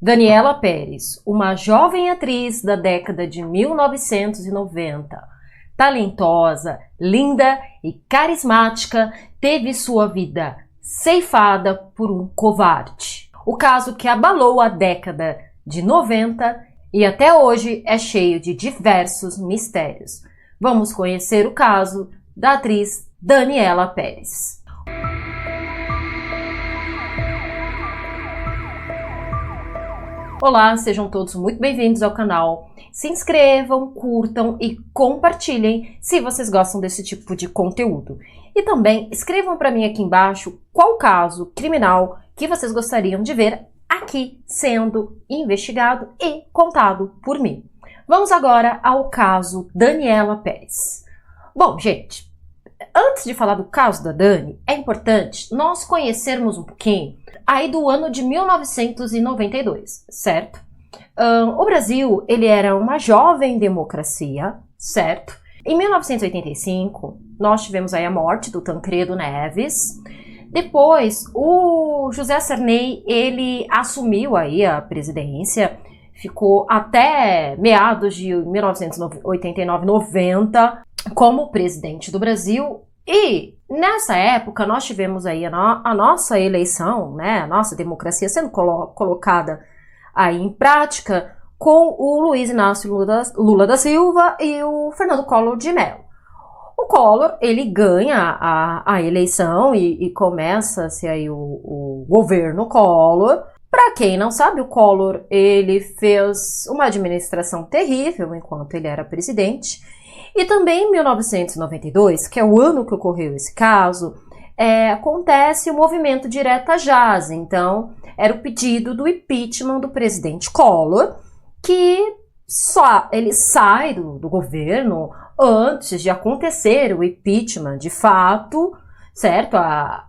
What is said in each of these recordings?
Daniela Pérez, uma jovem atriz da década de 1990, talentosa, linda e carismática, teve sua vida ceifada por um covarde. O caso que abalou a década de 90 e até hoje é cheio de diversos mistérios. Vamos conhecer o caso da atriz Daniela Pérez. Olá, sejam todos muito bem-vindos ao canal. Se inscrevam, curtam e compartilhem se vocês gostam desse tipo de conteúdo. E também escrevam para mim aqui embaixo qual caso criminal que vocês gostariam de ver aqui sendo investigado e contado por mim. Vamos agora ao caso Daniela Pérez. Bom, gente, antes de falar do caso da Dani, é importante nós conhecermos um pouquinho aí do ano de 1992, certo? O Brasil, ele era uma jovem democracia, certo? Em 1985, nós tivemos aí a morte do Tancredo Neves. Depois, o José Sarney, ele assumiu aí a presidência, ficou até meados de 1989-90 como presidente do Brasil. E nessa época nós tivemos aí a nossa eleição, né, a nossa democracia sendo colocada aí em prática com o Luiz Inácio Lula da Silva e o Fernando Collor de Mello. O Collor, ele ganha a eleição e começa-se aí o governo Collor. Para quem não sabe, o Collor, ele fez uma administração terrível enquanto ele era presidente. E também em 1992, que é o ano que ocorreu esse caso, acontece o movimento Direta Já. Então, era o pedido do impeachment do presidente Collor, que ele sai do governo antes de acontecer o impeachment de fato, certo?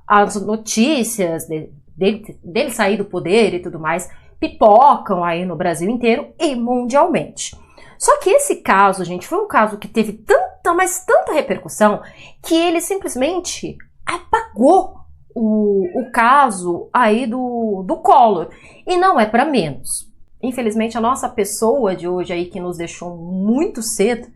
As notícias dele sair do poder e tudo mais pipocam aí no Brasil inteiro e mundialmente. Só que esse caso, gente, foi um caso que teve tanta repercussão que ele simplesmente apagou o caso aí do Collor. E não é para menos. Infelizmente, a nossa pessoa de hoje aí que nos deixou muito cedo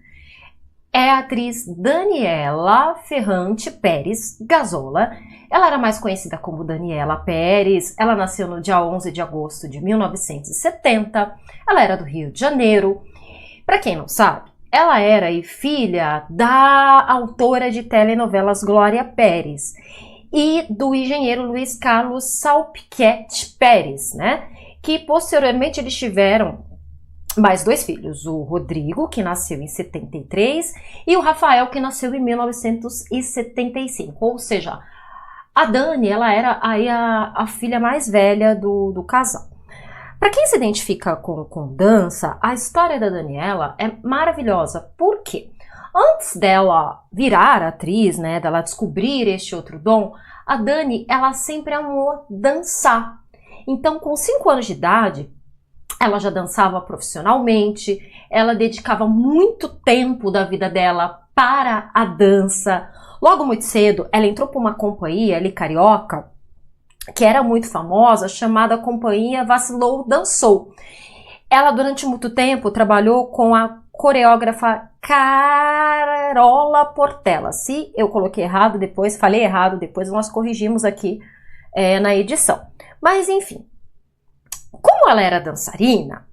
é a atriz Daniela Ferrante Pérez Gazola. Ela era mais conhecida como Daniela Pérez. Ela nasceu no dia 11 de agosto de 1970. Ela era do Rio de Janeiro. Para quem não sabe, ela era filha da autora de telenovelas Glória Pérez e do engenheiro Luiz Carlos Salpiquete Pérez, né? Que posteriormente eles tiveram mais dois filhos, o Rodrigo, que nasceu em 73, e o Rafael, que nasceu em 1975. Ou seja, a Dani, ela era aí a filha mais velha do casal. Para quem se identifica com dança, a história da Daniela é maravilhosa. Por quê? Antes dela virar atriz, né, dela descobrir este outro dom, a Dani, ela sempre amou dançar. Então, com 5 anos de idade, ela já dançava profissionalmente, ela dedicava muito tempo da vida dela para a dança. Logo muito cedo, ela entrou para uma companhia ali carioca, que era muito famosa, chamada Companhia Vacilou Dançou. Ela, durante muito tempo, trabalhou com a coreógrafa Carola Portela. Se eu coloquei errado depois, falei errado depois, nós corrigimos aqui na edição. Mas, enfim, como ela era dançarina,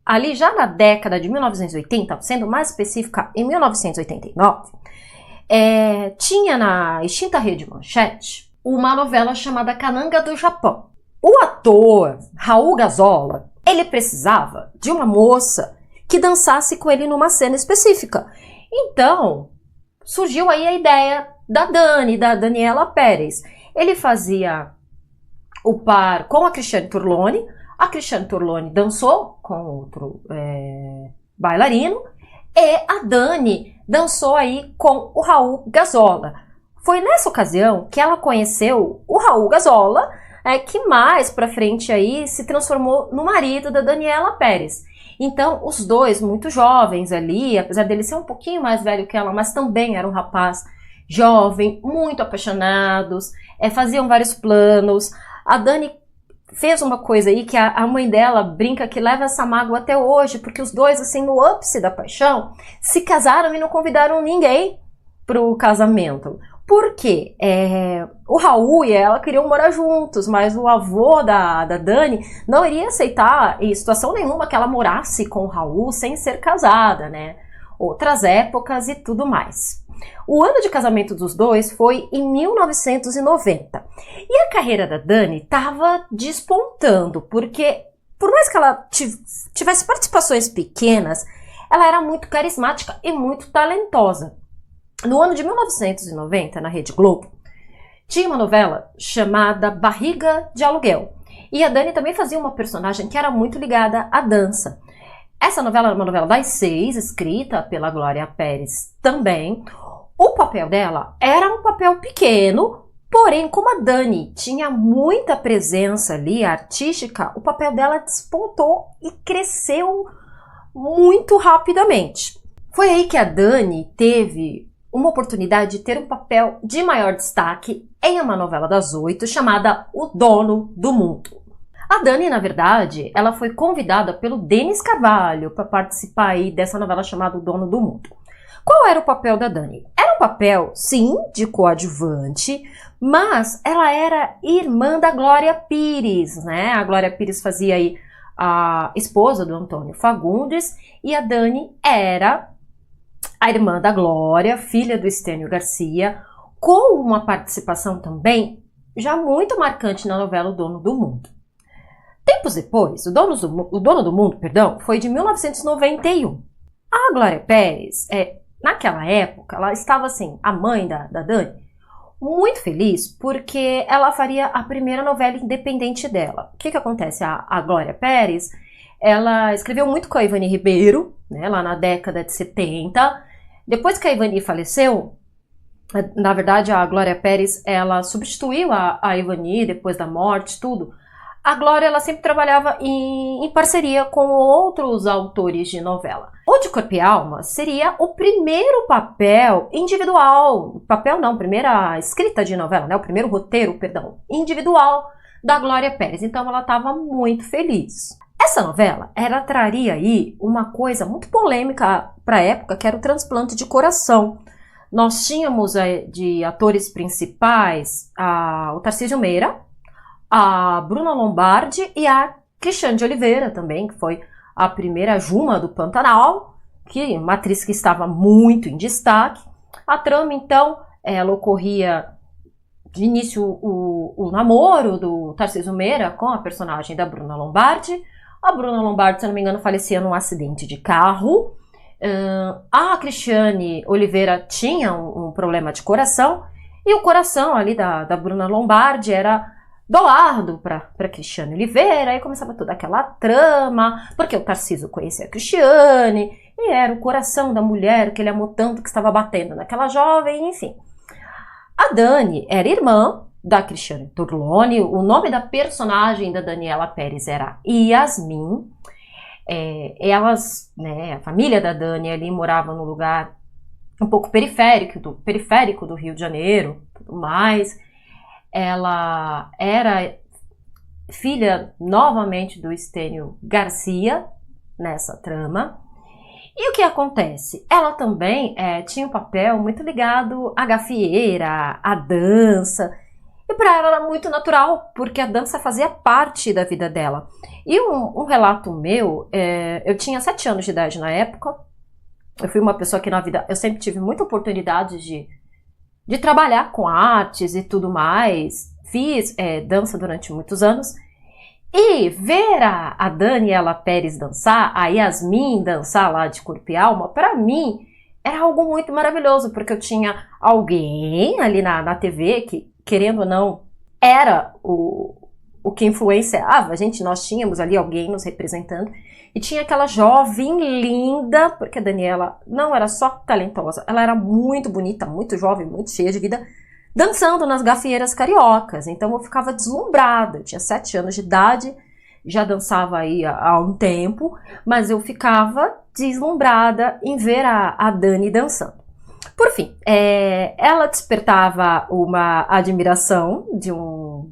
ali já na década de 1980, sendo mais específica, em 1989, tinha na extinta Rede Manchete uma novela chamada Cananga do Japão. O ator Raul Gazola, ele precisava de uma moça que dançasse com ele numa cena específica. Então, surgiu aí a ideia da Daniela Pérez. Ele fazia o par com a Cristiane Torlone. A Cristiane Torlone dançou com outro bailarino. E a Dani dançou aí com o Raul Gazola. Foi nessa ocasião que ela conheceu o Raul Gazola, que mais pra frente aí se transformou no marido da Daniela Pérez. Então, os dois, muito jovens ali, apesar dele ser um pouquinho mais velho que ela, mas também era um rapaz jovem, muito apaixonados, faziam vários planos. A Dani fez uma coisa aí que a mãe dela brinca que leva essa mágoa até hoje, porque os dois, assim, no ápice da paixão, se casaram e não convidaram ninguém pro casamento. Por quê? O Raul e ela queriam morar juntos, mas o avô da Dani não iria aceitar em situação nenhuma que ela morasse com o Raul sem ser casada, né? Outras épocas e tudo mais. O ano de casamento dos dois foi em 1990. E a carreira da Dani estava despontando, porque por mais que ela tivesse participações pequenas, ela era muito carismática e muito talentosa. No ano de 1990, na Rede Globo, tinha uma novela chamada Barriga de Aluguel. E a Dani também fazia uma personagem que era muito ligada à dança. Essa novela era uma novela das 6, escrita pela Glória Pérez também. O papel dela era um papel pequeno, porém, como a Dani tinha muita presença ali artística, o papel dela despontou e cresceu muito rapidamente. Foi aí que a Dani teve uma oportunidade de ter um papel de maior destaque em uma novela das 8 chamada O Dono do Mundo. A Dani, na verdade, ela foi convidada pelo Denis Carvalho para participar aí dessa novela chamada O Dono do Mundo. Qual era o papel da Dani? Era um papel, sim, de coadjuvante, mas ela era irmã da Glória Pires, né? A Glória Pires fazia aí a esposa do Antônio Fagundes e a Dani era a irmã da Glória, filha do Estênio Garcia, com uma participação também já muito marcante na novela O Dono do Mundo. Tempos depois, O Dono do Mundo, foi de 1991. A Glória Pérez, naquela época, ela estava assim, a mãe da Dani, muito feliz porque ela faria a primeira novela independente dela. O que acontece? A Glória Pérez, ela escreveu muito com a Ivani Ribeiro, né, lá na década de 70. Depois que a Ivani faleceu, na verdade a Glória Pérez, ela substituiu a Ivani depois da morte, tudo. A Glória, ela sempre trabalhava em parceria com outros autores de novela. O de Corpo e Alma seria o primeiro papel individual, primeira escrita de novela, né? O primeiro roteiro, individual da Glória Pérez. Então ela estava muito feliz. Essa novela, ela traria aí uma coisa muito polêmica para a época, que era o transplante de coração. Nós tínhamos de atores principais o Tarcísio Meira, a Bruna Lombardi e a Cristiane de Oliveira também, que foi a primeira Juma do Pantanal, uma atriz que estava muito em destaque. A trama, então, ela ocorria de início o namoro do Tarcísio Meira com a personagem da Bruna Lombardi. A Bruna Lombardi, se não me engano, falecia num acidente de carro. A Cristiane Oliveira tinha um problema de coração, e o coração ali da Bruna Lombardi era doado para Cristiane Oliveira. Aí começava toda aquela trama, porque o Tarcísio conhecia a Cristiane, e era o coração da mulher que ele amou tanto, que estava batendo naquela jovem, enfim. A Dani era irmã da Cristiane Torlone. O nome da personagem da Daniela Pérez era Yasmin. Elas, né, a família da Dani ali morava num lugar um pouco periférico do Rio de Janeiro, tudo mais. Ela era filha novamente do Estênio Garcia nessa trama. E o que acontece? Ela também tinha um papel muito ligado à gafieira, à dança. E para ela era muito natural, porque a dança fazia parte da vida dela. E um relato meu, eu tinha 7 anos de idade na época. Eu fui uma pessoa que na vida, eu sempre tive muita oportunidade de trabalhar com artes e tudo mais. Fiz dança durante muitos anos. E ver a Daniela Pérez dançar, a Yasmin dançar lá de Corpo e Alma, para mim era algo muito maravilhoso, porque eu tinha alguém ali na TV que, querendo ou não, era o que influenciava. Nós tínhamos ali alguém nos representando. E tinha aquela jovem linda, porque a Daniela não era só talentosa, ela era muito bonita, muito jovem, muito cheia de vida, dançando nas gafieiras cariocas. Então eu ficava deslumbrada. Eu tinha 7 anos de idade, já dançava aí há um tempo, mas eu ficava deslumbrada em ver a Dani dançando. Por fim, ela despertava uma admiração de um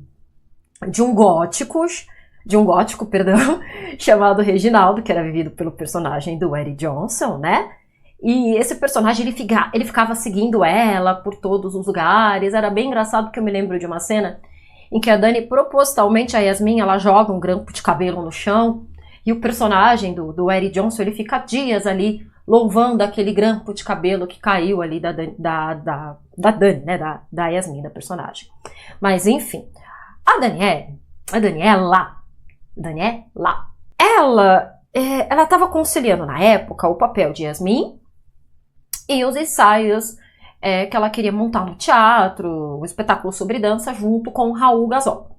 de um gótico, perdão, chamado Reginaldo, que era vivido pelo personagem do Eddie Johnson, né? E esse personagem, ele ficava seguindo ela por todos os lugares. Era bem engraçado, porque eu me lembro de uma cena em que a Dani, propositalmente, a Yasmin, ela joga um grampo de cabelo no chão, e o personagem do Eddie Johnson, ele fica dias ali louvando aquele grampo de cabelo que caiu ali da Dani, né? Da Yasmin, da personagem. Mas, enfim, a Daniela, ela estava conciliando na época o papel de Yasmin e os ensaios que ela queria montar no teatro, um espetáculo sobre dança junto com o Raul Gasol.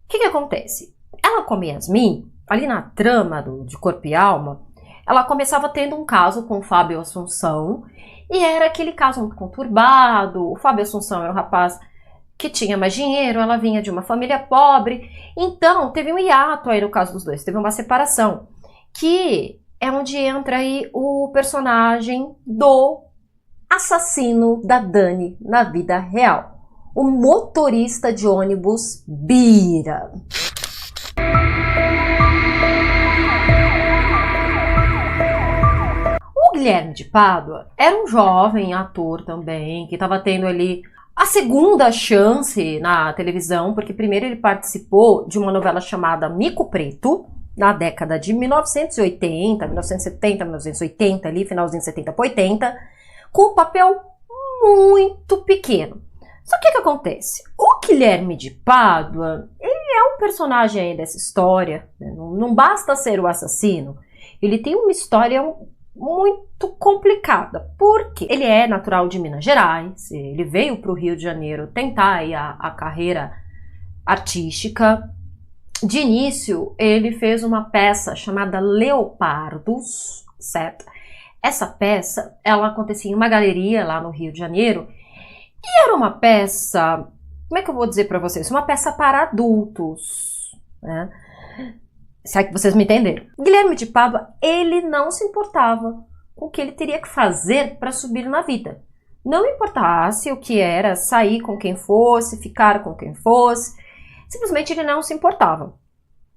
O que acontece? Ela com Yasmin, ali na trama de Corpo e Alma, ela começava tendo um caso com o Fábio Assunção, e era aquele caso muito conturbado. O Fábio Assunção era um rapaz que tinha mais dinheiro, ela vinha de uma família pobre, então teve um hiato aí no caso dos dois, teve uma separação, que é onde entra aí o personagem do assassino da Dani na vida real, o motorista de ônibus Bira. O Guilherme de Pádua era um jovem ator também, que estava tendo ali a segunda chance na televisão, porque primeiro ele participou de uma novela chamada Mico Preto, na década de 1980, 1970, 1980, ali, finalzinho de 70 para 80, com um papel muito pequeno. Só que o que acontece? O Guilherme de Pádua, ele é um personagem aí dessa história, né? Não basta ser o assassino, ele tem uma história muito complicada, porque ele é natural de Minas Gerais, ele veio para o Rio de Janeiro tentar aí a carreira artística. De início, ele fez uma peça chamada Leopardos, certo? Essa peça, ela acontecia em uma galeria lá no Rio de Janeiro, e era uma peça, como é que eu vou dizer para vocês? Uma peça para adultos, né? Se é que vocês me entenderam. Guilherme de Pádua, ele não se importava com o que ele teria que fazer para subir na vida. Não importasse o que era sair com quem fosse, ficar com quem fosse, simplesmente ele não se importava.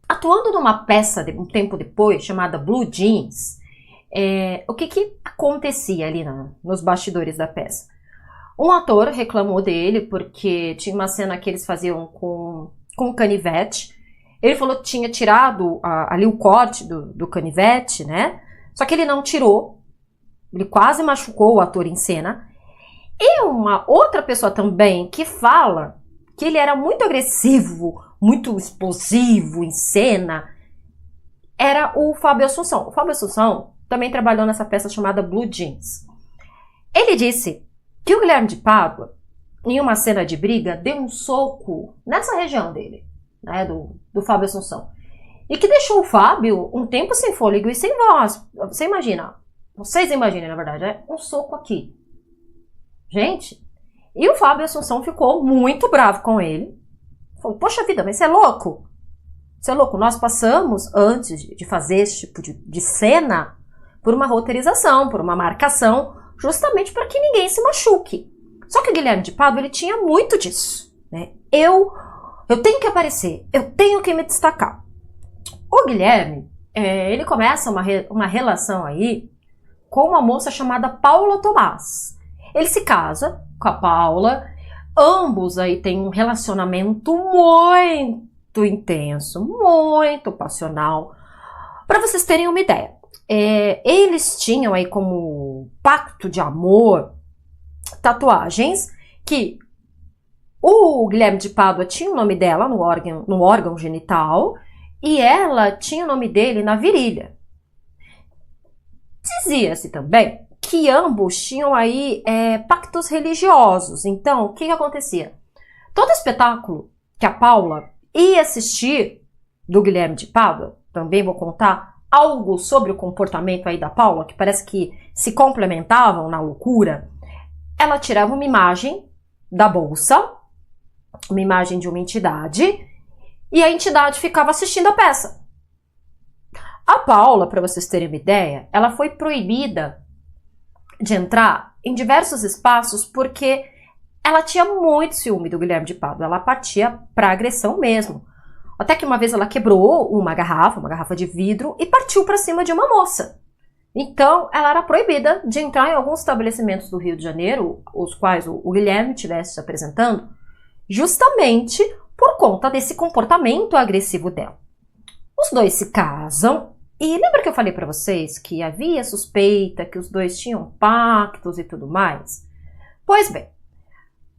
Atuando numa peça um tempo depois, chamada Blue Jeans, o que acontecia ali nos bastidores da peça? Um ator reclamou dele porque tinha uma cena que eles faziam com canivete. Ele falou que tinha tirado ali o corte do canivete, né? Só que ele não tirou. Ele quase machucou o ator em cena. E uma outra pessoa também que fala que ele era muito agressivo, muito explosivo em cena, era o Fábio Assunção. O Fábio Assunção também trabalhou nessa peça chamada Blue Jeans. Ele disse que o Guilherme de Pádua, em uma cena de briga, deu um soco nessa região dele, né, do Fábio Assunção, e que deixou o Fábio um tempo sem fôlego e sem voz. Vocês imaginem, na verdade, um soco aqui. Gente, e o Fábio Assunção ficou muito bravo com ele. Falou, poxa vida, mas você é louco? Você é louco? Nós passamos, antes de fazer esse tipo de cena, por uma roteirização, por uma marcação, justamente para que ninguém se machuque. Só que o Guilherme de Pádua, ele tinha muito disso, né? Eu tenho que aparecer, eu tenho que me destacar. O Guilherme, ele começa uma relação aí com uma moça chamada Paula Tomás. Ele se casa com a Paula, ambos aí têm um relacionamento muito intenso, muito passional. Para vocês terem uma ideia, eles tinham aí como pacto de amor tatuagens que o Guilherme de Pádua tinha o nome dela no órgão genital e ela tinha o nome dele na virilha. Dizia-se também que ambos tinham aí pactos religiosos. Então, o que acontecia? Todo espetáculo que a Paula ia assistir do Guilherme de Pádua, também vou contar algo sobre o comportamento aí da Paula, que parece que se complementavam na loucura. Ela tirava uma imagem da bolsa, uma imagem de uma entidade, e a entidade ficava assistindo a peça. A Paula, para vocês terem uma ideia, ela foi proibida de entrar em diversos espaços porque ela tinha muito ciúme do Guilherme de Pádua, ela partia pra agressão mesmo. Até que uma vez ela quebrou uma garrafa de vidro, e partiu pra cima de uma moça. Então, ela era proibida de entrar em alguns estabelecimentos do Rio de Janeiro, os quais o Guilherme estivesse se apresentando, justamente por conta desse comportamento agressivo dela. Os dois se casam, e lembra que eu falei pra vocês que havia suspeita que os dois tinham pactos e tudo mais? Pois bem,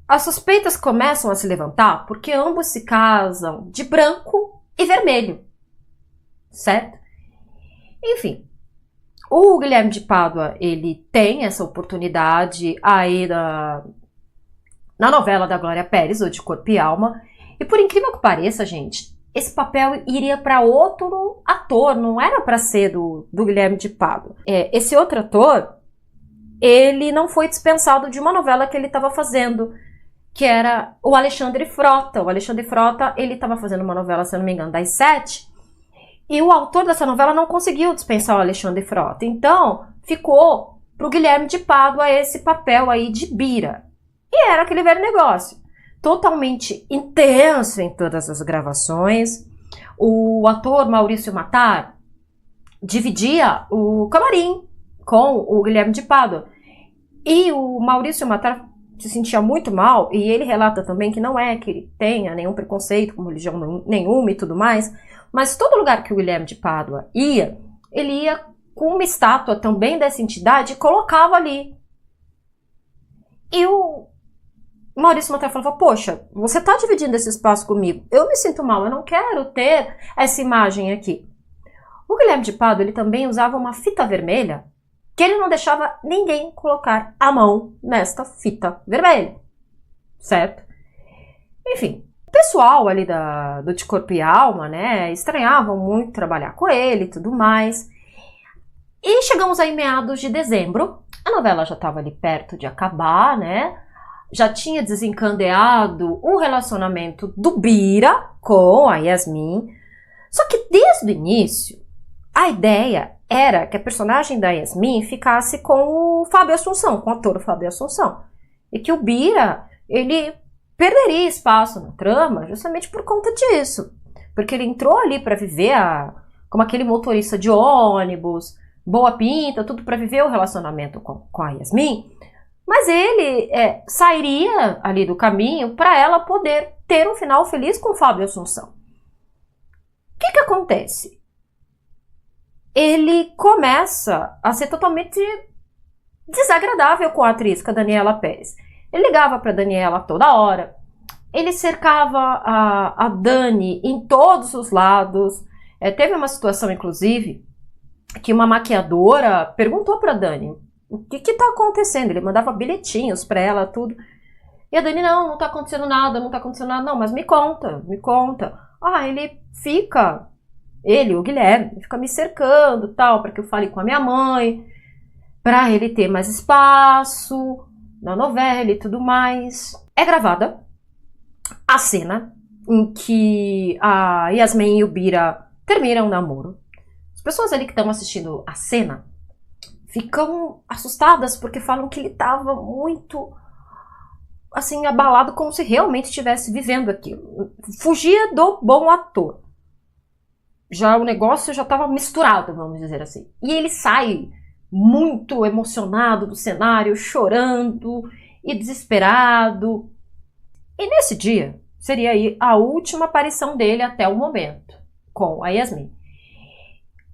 as suspeitas começam a se levantar porque ambos se casam de branco e vermelho, certo? Enfim, o Guilherme de Pádua, ele tem essa oportunidade aí na novela da Glória Pérez, o De Corpo e Alma, e por incrível que pareça, gente, esse papel iria para outro ator, não era para ser do Guilherme de Pádua. Esse outro ator, ele não foi dispensado de uma novela que ele estava fazendo, que era o Alexandre Frota. O Alexandre Frota, ele estava fazendo uma novela, se eu não me engano, das 7, e o autor dessa novela não conseguiu dispensar o Alexandre Frota. Então, ficou pro Guilherme de Pádua esse papel aí de Bira. E era aquele velho negócio, totalmente intenso em todas as gravações. O ator Maurício Matar dividia o camarim com o Guilherme de Pádua. E o Maurício Matar se sentia muito mal, e ele relata também que não é que ele tenha nenhum preconceito com religião nenhuma e tudo mais, mas todo lugar que o Guilherme de Pádua ia, ele ia com uma estátua também dessa entidade e colocava ali. E o Maurício Matar falava, poxa, você tá dividindo esse espaço comigo, eu me sinto mal, eu não quero ter essa imagem aqui. O Guilherme de Pádua, ele também usava uma fita vermelha, que ele não deixava ninguém colocar a mão nesta fita vermelha, certo? Enfim, o pessoal ali do De Corpo e Alma, né, estranhavam muito trabalhar com ele e tudo mais. E chegamos aí em meados de dezembro, a novela já estava ali perto de acabar, né? Já tinha desencadeado o relacionamento do Bira com a Yasmin. Só que desde o início, a ideia era que a personagem da Yasmin ficasse com o Fábio Assunção, com o ator Fábio Assunção. E que o Bira, ele perderia espaço na trama justamente por conta disso. Porque ele entrou ali para viver como aquele motorista de ônibus, boa pinta, tudo para viver o relacionamento com a Yasmin. Mas ele sairia ali do caminho para ela poder ter um final feliz com o Fábio Assunção. O que acontece? Ele começa a ser totalmente desagradável com a atriz, com a Daniela Pérez. Ele ligava para a Daniela toda hora, ele cercava a Dani em todos os lados. Teve uma situação, inclusive, que uma maquiadora perguntou para a Dani o que está acontecendo. Ele mandava bilhetinhos para ela, tudo. E a Dani, não está acontecendo nada, não está acontecendo nada. Não, mas me conta, me conta. Ele, o Guilherme, fica me cercando, tal, para que eu fale com a minha mãe, para ele ter mais espaço na novela e tudo mais. É gravada a cena em que a Yasmin e o Bira terminam o namoro. As pessoas ali que estão assistindo a cena ficam assustadas porque falam que ele estava muito, assim, abalado, como se realmente estivesse vivendo aquilo. Fugia do bom ator. Já o negócio já estava misturado, vamos dizer assim. E ele sai muito emocionado do cenário, chorando e desesperado. E nesse dia, seria aí a última aparição dele até o momento, com a Yasmin.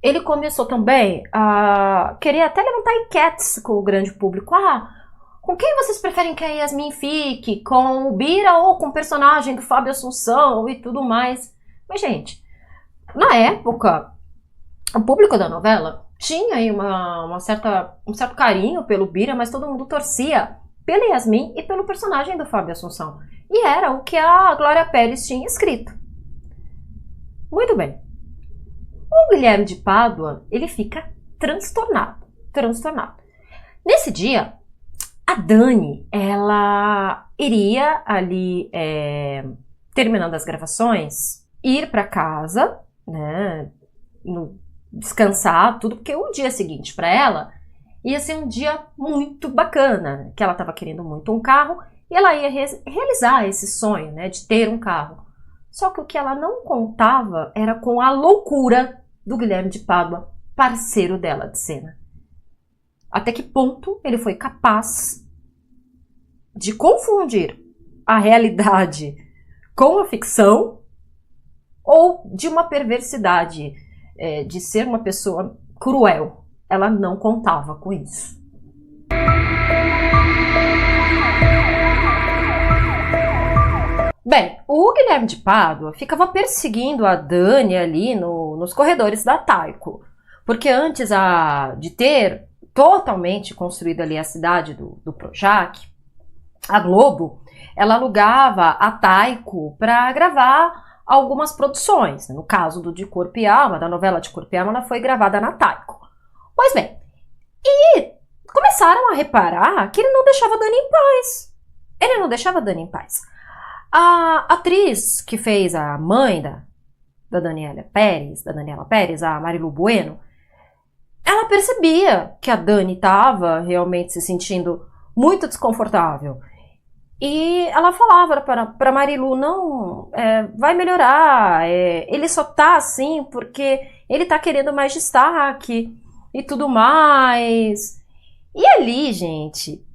Ele começou também a querer até levantar enquetes com o grande público. Com quem vocês preferem que a Yasmin fique? Com o Bira ou com o personagem do Fábio Assunção e tudo mais? Mas, gente, na época, o público da novela tinha aí um certo carinho pelo Bira, mas todo mundo torcia pela Yasmin e pelo personagem do Fábio Assunção. E era o que a Glória Pérez tinha escrito. Muito bem. O Guilherme de Pádua, ele fica transtornado. Nesse dia, a Dani, ela iria ali, terminando as gravações, ir para casa, né, descansar, tudo, porque o dia seguinte para ela ia ser um dia muito bacana, que ela estava querendo muito um carro e ela ia realizar esse sonho, né, de ter um carro. Só que o que ela não contava era com a loucura do Guilherme de Pádua, parceiro dela de cena. Até que ponto ele foi capaz de confundir a realidade com a ficção, ou de uma perversidade, de ser uma pessoa cruel. Ela não contava com isso. Bem, o Guilherme de Pádua ficava perseguindo a Dani ali nos corredores da Taiko, porque antes de ter totalmente construído ali a cidade do Projac, a Globo, ela alugava a Taiko para gravar algumas produções. No caso do De Corpo e Alma, da novela De Corpo e Alma, ela foi gravada na Taiko. Pois bem, e começaram a reparar que ele não deixava a Dani em paz. Ele não deixava a Dani em paz. A atriz que fez a mãe da Daniela Pérez, a Marilu Bueno, ela percebia que a Dani estava realmente se sentindo muito desconfortável. E ela falava para Marilu, não, vai melhorar, ele só tá assim porque ele tá querendo mais destaque e tudo mais. E ali, gente,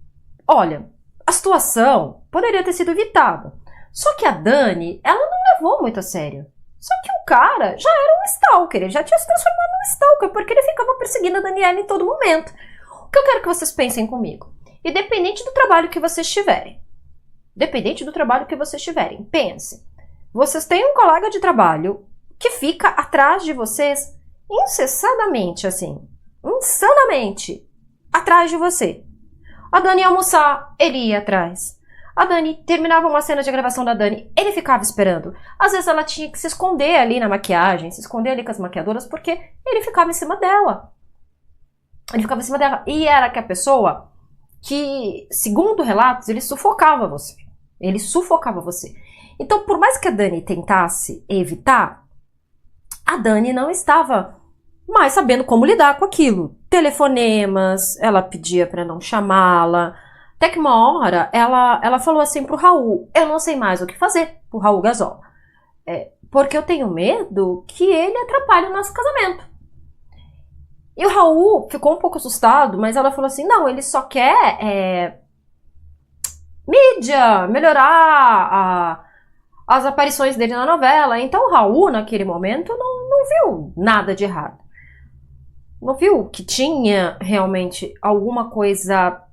olha, a situação poderia ter sido evitada. Só que a Dani, ela não levou muito a sério. Só que o cara já era um stalker, ele já tinha se transformado num stalker, porque ele ficava perseguindo a Daniela em todo momento. O que eu quero que vocês pensem comigo, independente do trabalho que vocês tiverem, pense. Vocês têm um colega de trabalho que fica atrás de vocês incessantemente, assim, insanamente, atrás de você. A Dani ia almoçar, ele ia atrás. A Dani terminava uma cena de gravação da Dani, ele ficava esperando. Às vezes ela tinha que se esconder ali na maquiagem, se esconder ali com as maquiadoras, porque ele ficava em cima dela. E era que a pessoa que, segundo relatos, ele sufocava você. Então, por mais que a Dani tentasse evitar, a Dani não estava mais sabendo como lidar com aquilo. Telefonemas, ela pedia para não chamá-la. Até que uma hora, ela falou assim pro Raul, eu não sei mais o que fazer, pro Raul Gasol. Porque eu tenho medo que ele atrapalhe o nosso casamento. E o Raul ficou um pouco assustado, mas ela falou assim, não, ele só quer mídia, melhorar as aparições dele na novela. Então o Raul, naquele momento, não viu nada de errado. Não viu que tinha realmente alguma coisa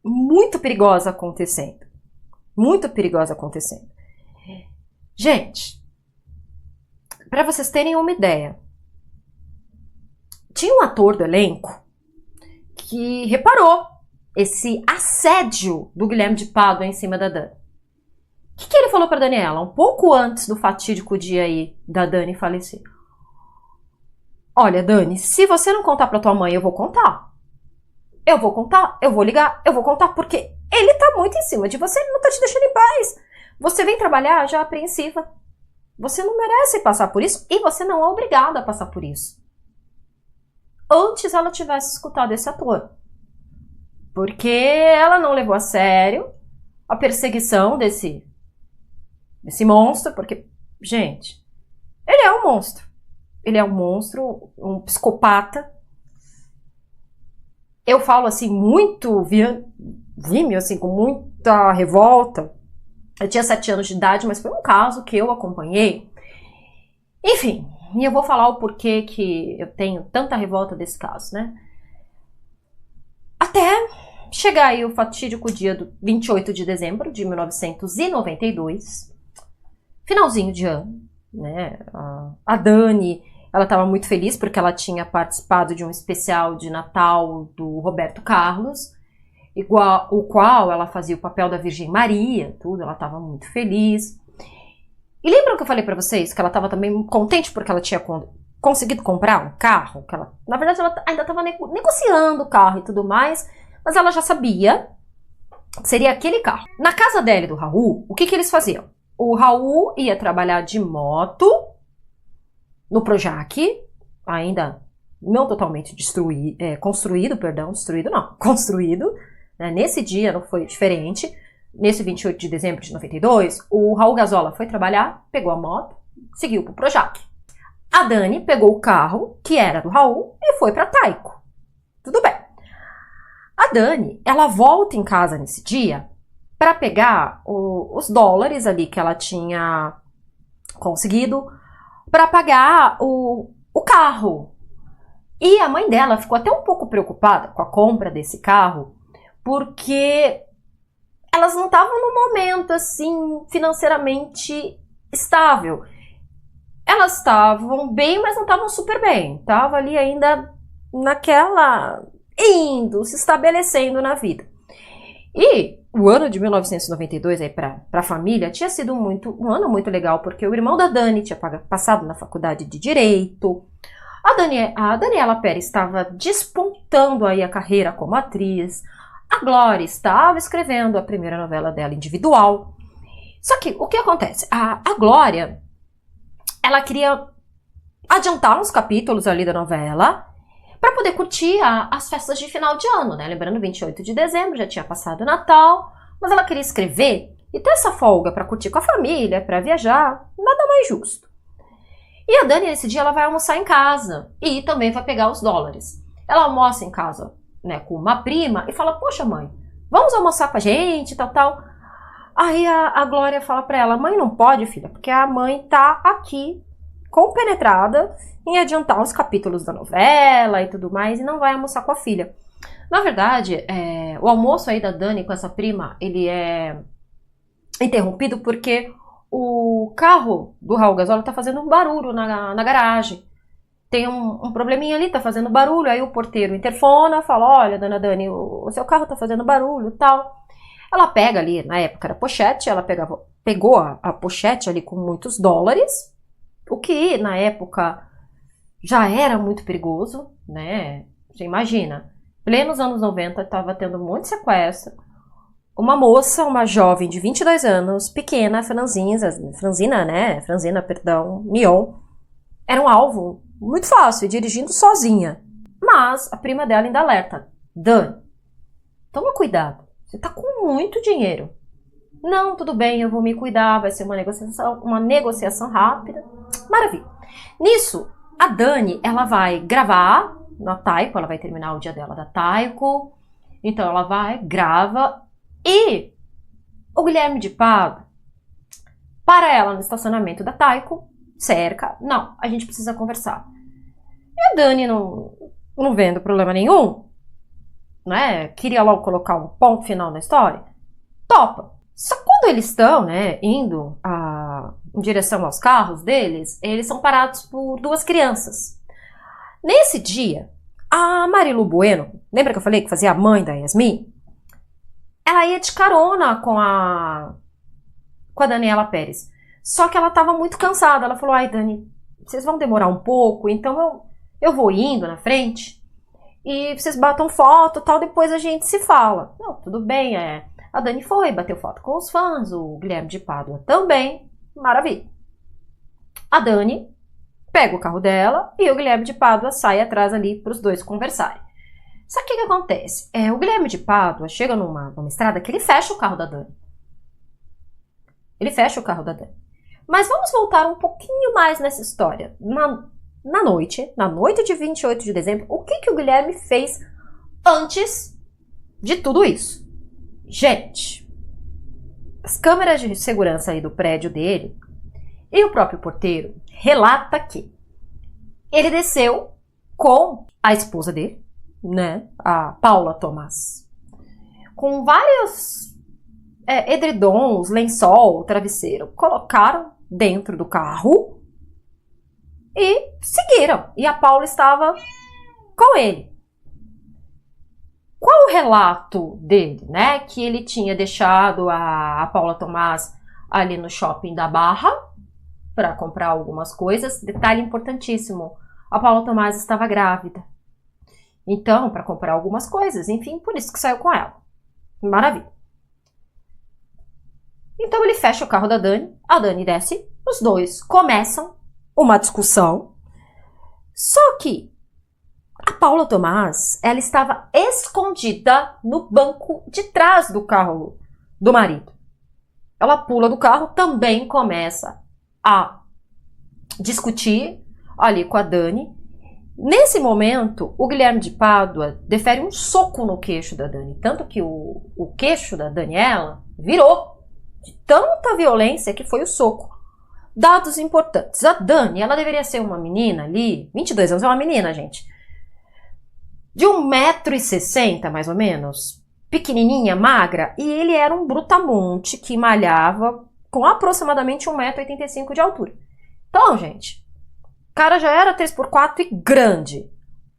muito perigosa acontecendo. Gente, para vocês terem uma ideia, tinha um ator do elenco que reparou esse assédio do Guilherme de Pádua em cima da Dani. O que ele falou para Daniela um pouco antes do fatídico dia aí da Dani falecer? Olha, Dani, se você não contar para tua mãe, eu vou contar. Eu vou ligar, eu vou contar, porque ele tá muito em cima de você, ele não tá te deixando em paz. Você vem trabalhar já apreensiva. Você não merece passar por isso e você não é obrigada a passar por isso. Antes ela tivesse escutado esse ator. Porque ela não levou a sério a perseguição desse monstro, porque, gente, ele é um monstro. Ele é um monstro, um psicopata. Eu falo assim, muito vímeo, assim, com muita revolta. Eu tinha 7 anos de idade, mas foi um caso que eu acompanhei. Enfim, e eu vou falar o porquê que eu tenho tanta revolta desse caso, né? Até chegar aí o fatídico dia do 28 de dezembro de 1992, finalzinho de ano, né? A Dani, ela estava muito feliz porque ela tinha participado de um especial de Natal do Roberto Carlos, o qual ela fazia o papel da Virgem Maria, tudo, ela estava muito feliz. E lembram que eu falei para vocês que ela estava também contente porque ela tinha conseguido comprar um carro? Que ela, na verdade, ela ainda estava negociando o carro e tudo mais, mas ela já sabia que seria aquele carro. Na casa dela e do Raul, o que eles faziam? O Raul ia trabalhar de moto no Projac, ainda não totalmente construído, né? Nesse dia não foi diferente. Nesse 28 de dezembro de 92, o Raul Gazola foi trabalhar, pegou a moto, seguiu pro Projac. A Dani pegou o carro, que era do Raul, e foi para Taico. Tudo bem. A Dani, ela volta em casa nesse dia para pegar os dólares ali que ela tinha conseguido para pagar o carro. E a mãe dela ficou até um pouco preocupada com a compra desse carro, porque elas não estavam num momento assim financeiramente estável. Elas estavam bem, mas não estavam super bem. Tava ali ainda naquela indo, se estabelecendo na vida. E o ano de 1992 aí para a família tinha sido um ano muito legal, porque o irmão da Dani tinha passado na faculdade de Direito. A Daniela Pérez estava despontando aí a carreira como atriz. A Glória estava escrevendo a primeira novela dela individual. Só que o que acontece? A Glória, ela queria adiantar uns capítulos ali da novela para poder curtir as festas de final de ano, né? Lembrando, 28 de dezembro, já tinha passado o Natal, mas ela queria escrever e ter essa folga para curtir com a família, para viajar, nada mais justo. E a Dani, nesse dia, ela vai almoçar em casa e também vai pegar os dólares. Ela almoça em casa, né, com uma prima e fala, poxa mãe, vamos almoçar com a gente, tal. Aí a Glória fala pra ela, mãe, não pode, filha, porque a mãe tá aqui compenetrada em adiantar os capítulos da novela e tudo mais e não vai almoçar com a filha. Na verdade, o almoço aí da Dani com essa prima, ele é interrompido porque o carro do Raul Gazola tá fazendo um barulho na garagem. Tem um probleminha ali, tá fazendo barulho, aí o porteiro interfona, fala, olha, dona Dani, o seu carro tá fazendo barulho e tal. Ela pega ali, na época era pochete, ela pegou a pochete ali com muitos dólares, o que na época já era muito perigoso, né? Você imagina, plenos anos 90, estava tendo muito sequestro. Uma moça, uma jovem de 22 anos, pequena, franzina, Mion, era um alvo muito fácil, dirigindo sozinha. Mas a prima dela ainda alerta, Dani, toma cuidado, você tá com muito dinheiro. Não, tudo bem, eu vou me cuidar, vai ser uma negociação rápida. Maravilha. Nisso, a Dani, ela vai gravar na Taico, ela vai terminar o dia dela da Taico. Então ela vai, grava e o Guilherme de Pádua para ela no estacionamento da Taico, cerca. Não, a gente precisa conversar. E a Dani, não vendo problema nenhum, né? Queria logo colocar um ponto final na história. Topa. Só que quando eles estão, né, indo em direção aos carros deles, eles são parados por duas crianças. Nesse dia, a Marilu Bueno, lembra que eu falei que fazia a mãe da Yasmin? Ela ia de carona com a Daniela Pérez. Só que ela estava muito cansada. Ela falou, ai Dani, vocês vão demorar um pouco, então eu vou indo na frente e vocês batam foto e tal, depois a gente se fala. Não, tudo bem, A Dani foi, bateu foto com os fãs, o Guilherme de Pádua também, maravilha. A Dani pega o carro dela e o Guilherme de Pádua sai atrás ali para os dois conversarem. Só que o que acontece? O Guilherme de Pádua chega numa estrada que ele fecha o carro da Dani. Ele fecha o carro da Dani. Mas vamos voltar um pouquinho mais nessa história. Na noite de 28 de dezembro, o que o Guilherme fez antes de tudo isso? Gente, as câmeras de segurança aí do prédio dele e o próprio porteiro relata que ele desceu com a esposa dele, né, a Paula Tomás, com vários edredons, lençol, travesseiro, colocaram dentro do carro e seguiram. E a Paula estava com ele. Qual o relato dele, né? Que ele tinha deixado a Paula Tomás ali no shopping da Barra para comprar algumas coisas. Detalhe importantíssimo, a Paula Tomás estava grávida. Então, para comprar algumas coisas, enfim, por isso que saiu com ela. Maravilha. Então ele fecha o carro da Dani, a Dani desce, os dois começam uma discussão. Só que a Paula Tomás, ela estava escondida no banco de trás do carro do marido. Ela pula do carro, também começa a discutir ali com a Dani. Nesse momento, o Guilherme de Pádua defere um soco no queixo da Dani, tanto que o queixo da Daniela virou de tanta violência que foi o soco. Dados importantes. A Dani, ela deveria ser uma menina ali, 22 anos, é uma menina, gente, de 1,60 m, mais ou menos, pequenininha, magra, e ele era um brutamonte que malhava com aproximadamente 1,85 m de altura. Então, gente, o cara já era 3x4 e grande.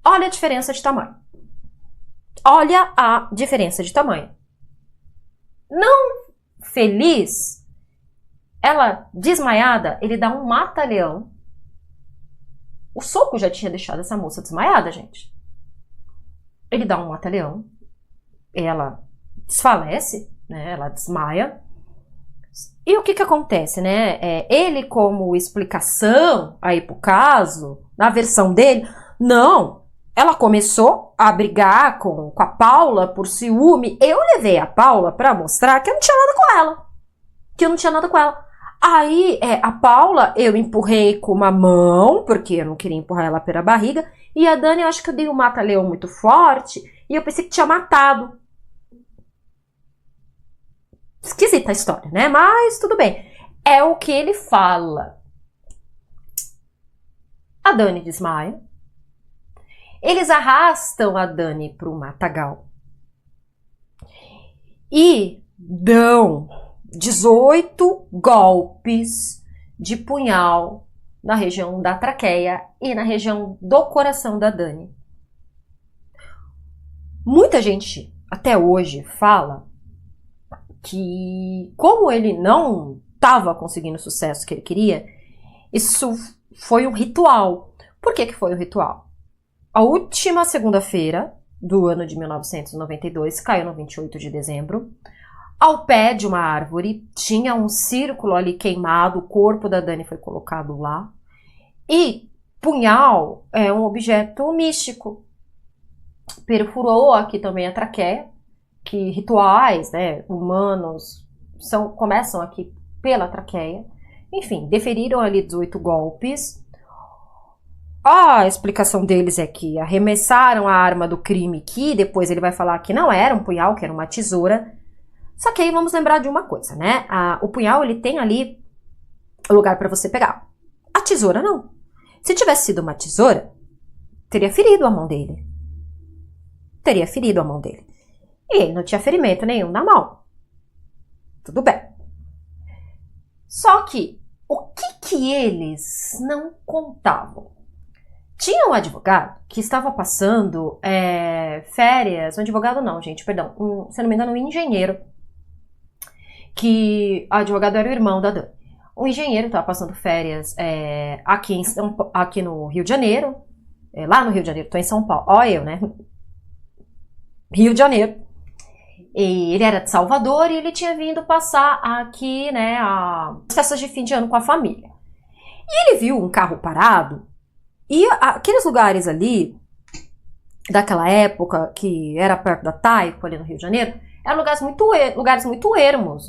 Olha a diferença de tamanho. Olha a diferença de tamanho. Não feliz, ela desmaiada, ele dá um mata-leão. O soco já tinha deixado essa moça desmaiada, gente. Ele dá um mata-leão. Ela desfalece, né? Ela desmaia. E o que acontece, né? Ele, como explicação aí pro caso, na versão dele, não, ela começou a brigar com a Paula por ciúme. Eu levei a Paula pra mostrar que eu não tinha nada com ela. Que eu não tinha nada com ela. Aí, a Paula, eu empurrei com uma mão, porque eu não queria empurrar ela pela barriga, e a Dani, eu acho que eu dei um mata-leão muito forte, e eu pensei que tinha matado. Esquisita a história, né? Mas tudo bem. É o que ele fala. A Dani desmaia. Eles arrastam a Dani para o matagal. E dão 18 golpes de punhal na região da traqueia e na região do coração da Dani. Muita gente até hoje fala que, como ele não estava conseguindo o sucesso que ele queria, isso foi um ritual. Por que foi um ritual? A última segunda-feira do ano de 1992, caiu no 28 de dezembro, ao pé de uma árvore, tinha um círculo ali queimado, o corpo da Dani foi colocado lá, e punhal é um objeto místico. Perfurou aqui também a traqueia, que rituais, né, humanos começam aqui pela traqueia. Enfim, deferiram ali 18 golpes. A explicação deles é que arremessaram a arma do crime, que depois ele vai falar que não era um punhal, que era uma tesoura. Só que aí vamos lembrar de uma coisa, né? O punhal, ele tem ali o lugar para você pegar. A tesoura não. Se tivesse sido uma tesoura, teria ferido a mão dele. Teria ferido a mão dele. E ele não tinha ferimento nenhum na mão. Tudo bem. Só que, o que eles não contavam? Tinha um advogado que estava passando férias, um advogado não, gente, perdão, se não me engano, um engenheiro, que o advogado era o irmão da Dani. Um engenheiro estava passando férias aqui no Rio de Janeiro, lá no Rio de Janeiro, estou em São Paulo, ó eu, né? Rio de Janeiro. E ele era de Salvador e ele tinha vindo passar aqui, né, as festas de fim de ano com a família. E ele viu um carro parado. E aqueles lugares ali, daquela época, que era perto da Taico, ali no Rio de Janeiro, eram lugares muito ermos,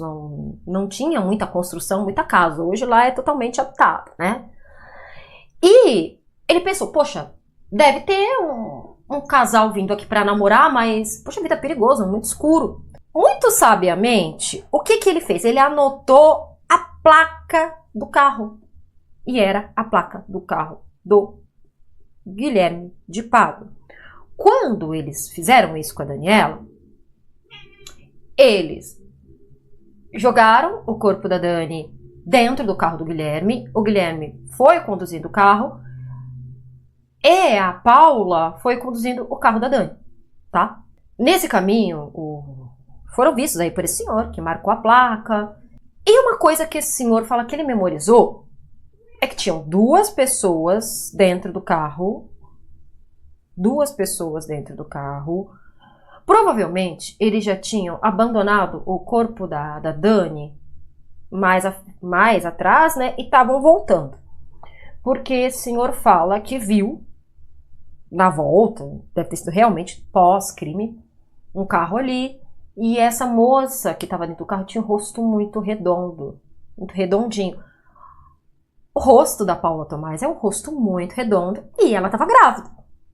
não tinha muita construção, muita casa. Hoje lá é totalmente habitado, né? E ele pensou, poxa, deve ter um casal vindo aqui para namorar, mas, poxa vida, é perigoso, muito escuro. Muito sabiamente, o que ele fez? Ele anotou a placa do carro. E era a placa do carro do Guilherme de Pádua. Quando eles fizeram isso com a Daniela, eles jogaram o corpo da Dani dentro do carro do Guilherme. O Guilherme foi conduzindo o carro e a Paula foi conduzindo o carro da Dani, tá? Nesse caminho, foram vistos aí por esse senhor que marcou a placa. E uma coisa que esse senhor fala que ele memorizou é que tinham duas pessoas dentro do carro. Duas pessoas dentro do carro. Provavelmente, eles já tinham abandonado o corpo da Dani mais atrás, né? E estavam voltando. Porque esse senhor fala que viu na volta, deve ter sido realmente pós-crime, um carro ali, e essa moça que estava dentro do carro tinha um rosto muito redondo, muito redondinho. O rosto da Paula Tomás é um rosto muito redondo e ela estava grávida,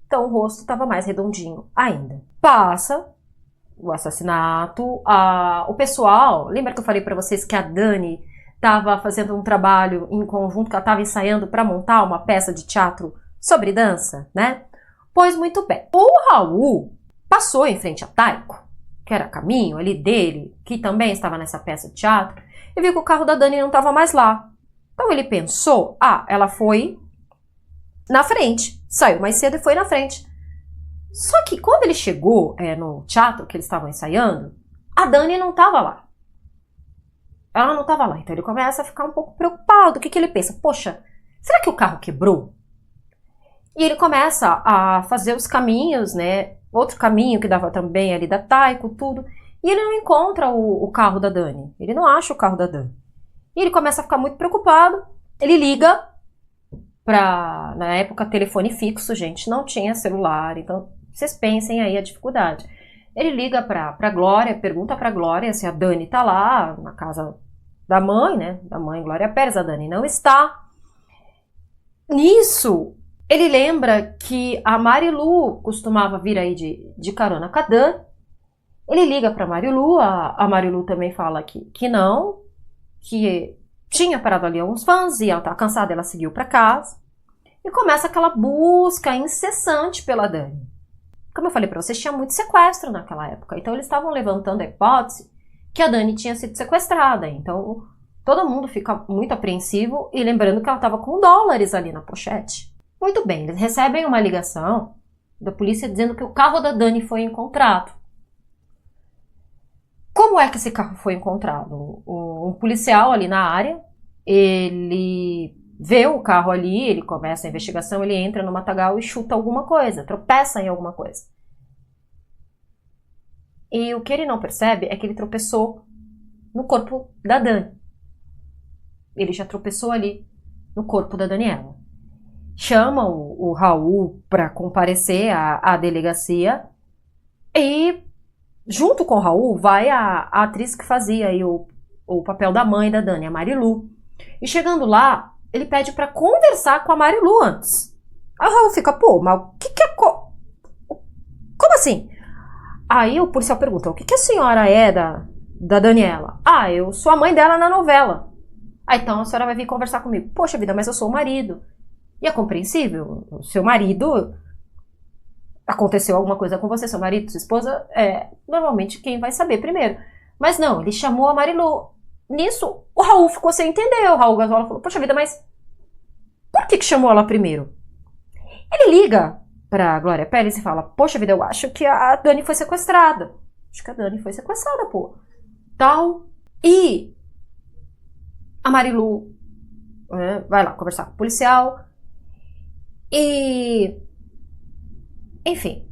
então o rosto estava mais redondinho ainda. Passa o assassinato, o pessoal, lembra que eu falei para vocês que a Dani estava fazendo um trabalho em conjunto, que ela estava ensaiando para montar uma peça de teatro sobre dança, né? Pois muito bem. O Raul passou em frente a Taiko, que era caminho ali dele, que também estava nessa peça de teatro, e viu que o carro da Dani não estava mais lá. Então ele pensou, ela foi na frente, saiu mais cedo e foi na frente. Só que quando ele chegou no teatro que eles estavam ensaiando, a Dani não estava lá. Ela não estava lá, então ele começa a ficar um pouco preocupado. O que ele pensa? Poxa, será que o carro quebrou? E ele começa a fazer os caminhos, né? Outro caminho que dava também ali da Taiko, tudo. E ele não encontra o carro da Dani. Ele não acha o carro da Dani. E ele começa a ficar muito preocupado. Ele liga na época, telefone fixo, gente, não tinha celular. Então, vocês pensem aí a dificuldade. Ele liga pra Glória, pergunta pra Glória se a Dani tá lá na casa da mãe, né? Da mãe Glória Pérez, a Dani não está. Nisso, ele lembra que a Marilu costumava vir aí de carona com a Dani. Ele liga pra Marilu, a Marilu também fala que não, que tinha parado ali alguns fãs e ela tá cansada, ela seguiu pra casa. E começa aquela busca incessante pela Dani. Como eu falei pra vocês, tinha muito sequestro naquela época. Então eles estavam levantando a hipótese que a Dani tinha sido sequestrada. Então todo mundo fica muito apreensivo e lembrando que ela estava com dólares ali na pochete. Muito bem, eles recebem uma ligação da polícia dizendo que o carro da Dani foi encontrado. Como é que esse carro foi encontrado? Um policial ali na área, ele vê o carro ali, ele começa a investigação, ele entra no matagal e chuta alguma coisa, tropeça em alguma coisa. E o que ele não percebe é que ele tropeçou no corpo da Dani. Ele já tropeçou ali no corpo da Daniela. Chamam o Raul para comparecer à delegacia e junto com o Raul vai a atriz que fazia aí o papel da mãe da Dani, a Marilu. E chegando lá, ele pede para conversar com a Marilu antes. Aí o Raul fica, mas o que é... Como assim? Aí o policial pergunta, o que a senhora é da Daniela? Eu sou a mãe dela na novela. Então a senhora vai vir conversar comigo. Poxa vida, mas eu sou o marido. E é compreensível, o seu marido... Aconteceu alguma coisa com você, seu marido, sua esposa, normalmente quem vai saber primeiro. Mas não, ele chamou a Marilu. Nisso, o Raul ficou sem entender. O Raul Gazola falou, poxa vida, mas por que chamou ela primeiro? Ele liga pra Glória Pérez e fala, poxa vida, eu acho que a Dani foi sequestrada. Acho que a Dani foi sequestrada, pô. Tal. E a Marilu vai lá conversar com o policial. E... Enfim,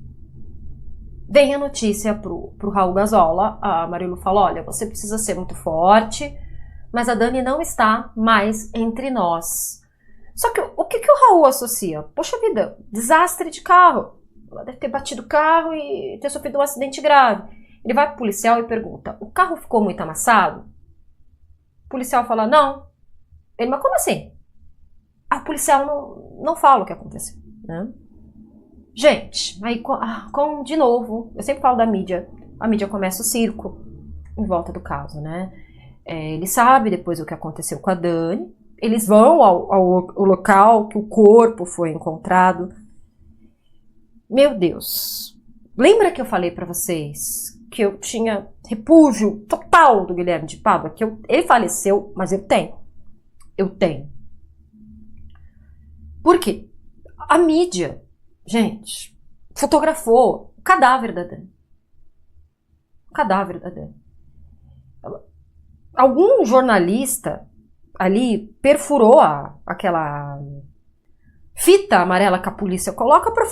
vem a notícia pro Raul Gazola, a Marilu fala, olha, você precisa ser muito forte, mas a Dani não está mais entre nós. Só que o que o Raul associa? Poxa vida, desastre de carro. Ela deve ter batido o carro e ter sofrido um acidente grave. Ele vai pro policial e pergunta, o carro ficou muito amassado? O policial fala, não. Ele, mas como assim? O policial não fala o que aconteceu, né? Gente, aí de novo, eu sempre falo da mídia, a mídia começa o circo em volta do caso, né? Ele sabe depois o que aconteceu com a Dani, eles vão ao local que o corpo foi encontrado. Meu Deus, lembra que eu falei pra vocês que eu tinha repúdio total do Guilherme de Pádua? Que ele faleceu, mas eu tenho. Por quê? A mídia... Gente, fotografou o cadáver da Dani. Algum jornalista ali perfurou aquela fita amarela que a polícia coloca para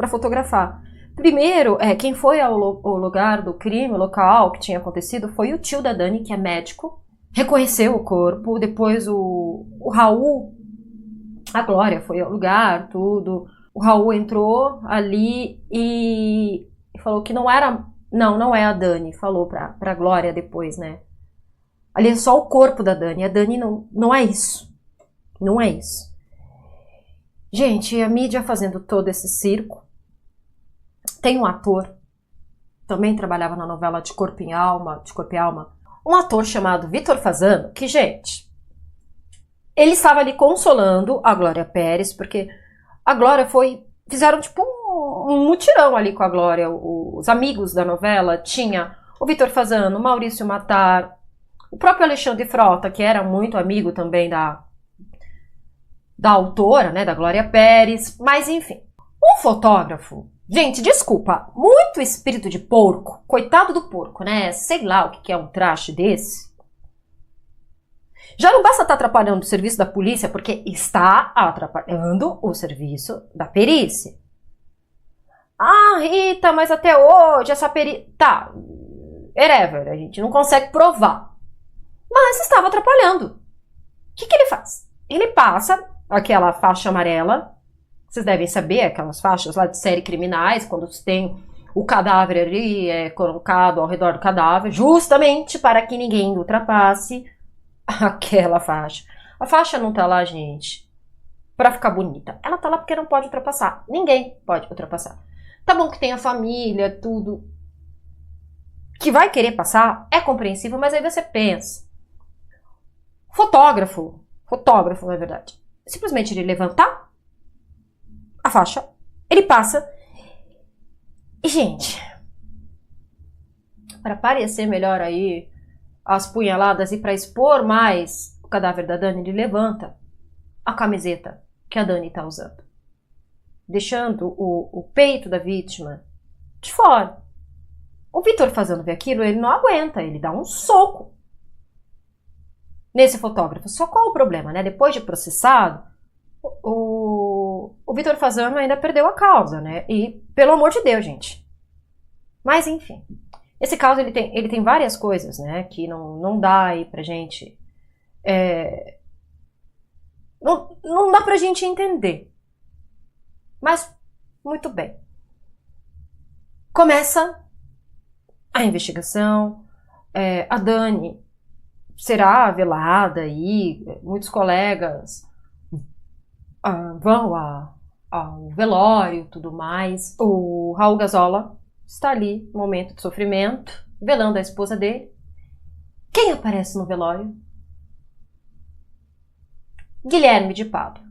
fotografar. Primeiro, quem foi ao lugar do crime, o local que tinha acontecido, foi o tio da Dani, que é médico, reconheceu o corpo. Depois o Raul A Glória foi ao lugar, tudo. O Raul entrou ali e falou que não era... Não é a Dani, falou pra Glória depois, né? Ali é só o corpo da Dani. A Dani não é isso. Não é isso. Gente, a mídia fazendo todo esse circo. Tem um ator, também trabalhava na novela de Corpo e Alma, um ator chamado Vitor Fasano, que, gente, ele estava ali consolando a Glória Pérez, porque a Glória fizeram tipo um mutirão ali com a Glória. Os amigos da novela tinha o Vitor Fasano, o Maurício Matar, o próprio Alexandre Frota, que era muito amigo também da autora, né, da Glória Pérez, mas enfim. Um fotógrafo, gente, desculpa, muito espírito de porco, coitado do porco, né, sei lá o que é um traste desse. Já não basta estar atrapalhando o serviço da polícia, porque está atrapalhando o serviço da perícia. Ah, Rita, mas até hoje essa perícia... Tá, whatever, a gente não consegue provar. Mas estava atrapalhando. O que ele faz? Ele passa aquela faixa amarela, vocês devem saber, aquelas faixas lá de série criminais, quando tem o cadáver ali colocado ao redor do cadáver, justamente para que ninguém ultrapasse aquela faixa. A faixa não tá lá, gente, para ficar bonita. Ela tá lá porque não pode ultrapassar. Ninguém pode ultrapassar. Tá bom que tem a família, tudo que vai querer passar, é compreensível, mas aí você pensa. Fotógrafo, na verdade, simplesmente ele levantar a faixa, ele passa e, gente, para parecer melhor aí as punhaladas e para expor mais o cadáver da Dani, ele levanta a camiseta que a Dani tá usando, deixando o peito da vítima de fora. O Vitor fazendo ver aquilo, ele não aguenta, ele dá um soco nesse fotógrafo. Só qual o problema, né? Depois de processado, o Vitor Fasano ainda perdeu a causa, né? E, pelo amor de Deus, gente. Mas, enfim. Esse caso, ele tem várias coisas, né? Que não dá aí pra gente... Não dá pra gente entender. Mas, muito bem. Começa a investigação. A Dani será velada aí. Muitos colegas vão ao velório e tudo mais. O Raul Gazola está ali, no momento de sofrimento, velando a esposa dele. Quem aparece no velório? Guilherme de Pádua.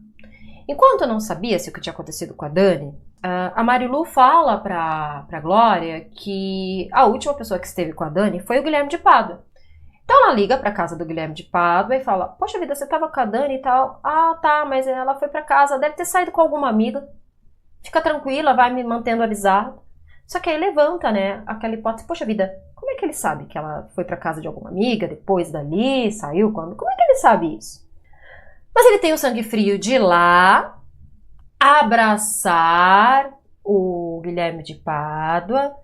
Enquanto eu não sabia se o que tinha acontecido com a Dani, a Marilu fala pra Glória que a última pessoa que esteve com a Dani foi o Guilherme de Pádua. Então ela liga pra casa do Guilherme de Pádua e fala: poxa vida, você tava com a Dani e tal? Ah, tá, mas ela foi pra casa, deve ter saído com alguma amiga. Fica tranquila, vai me mantendo avisado. Só que aí levanta, né, aquela hipótese: poxa vida, como é que ele sabe que ela foi pra casa de alguma amiga, depois dali, saiu quando? Como é que ele sabe isso? Mas ele tem o sangue frio de ir lá, abraçar o Guilherme de Pádua.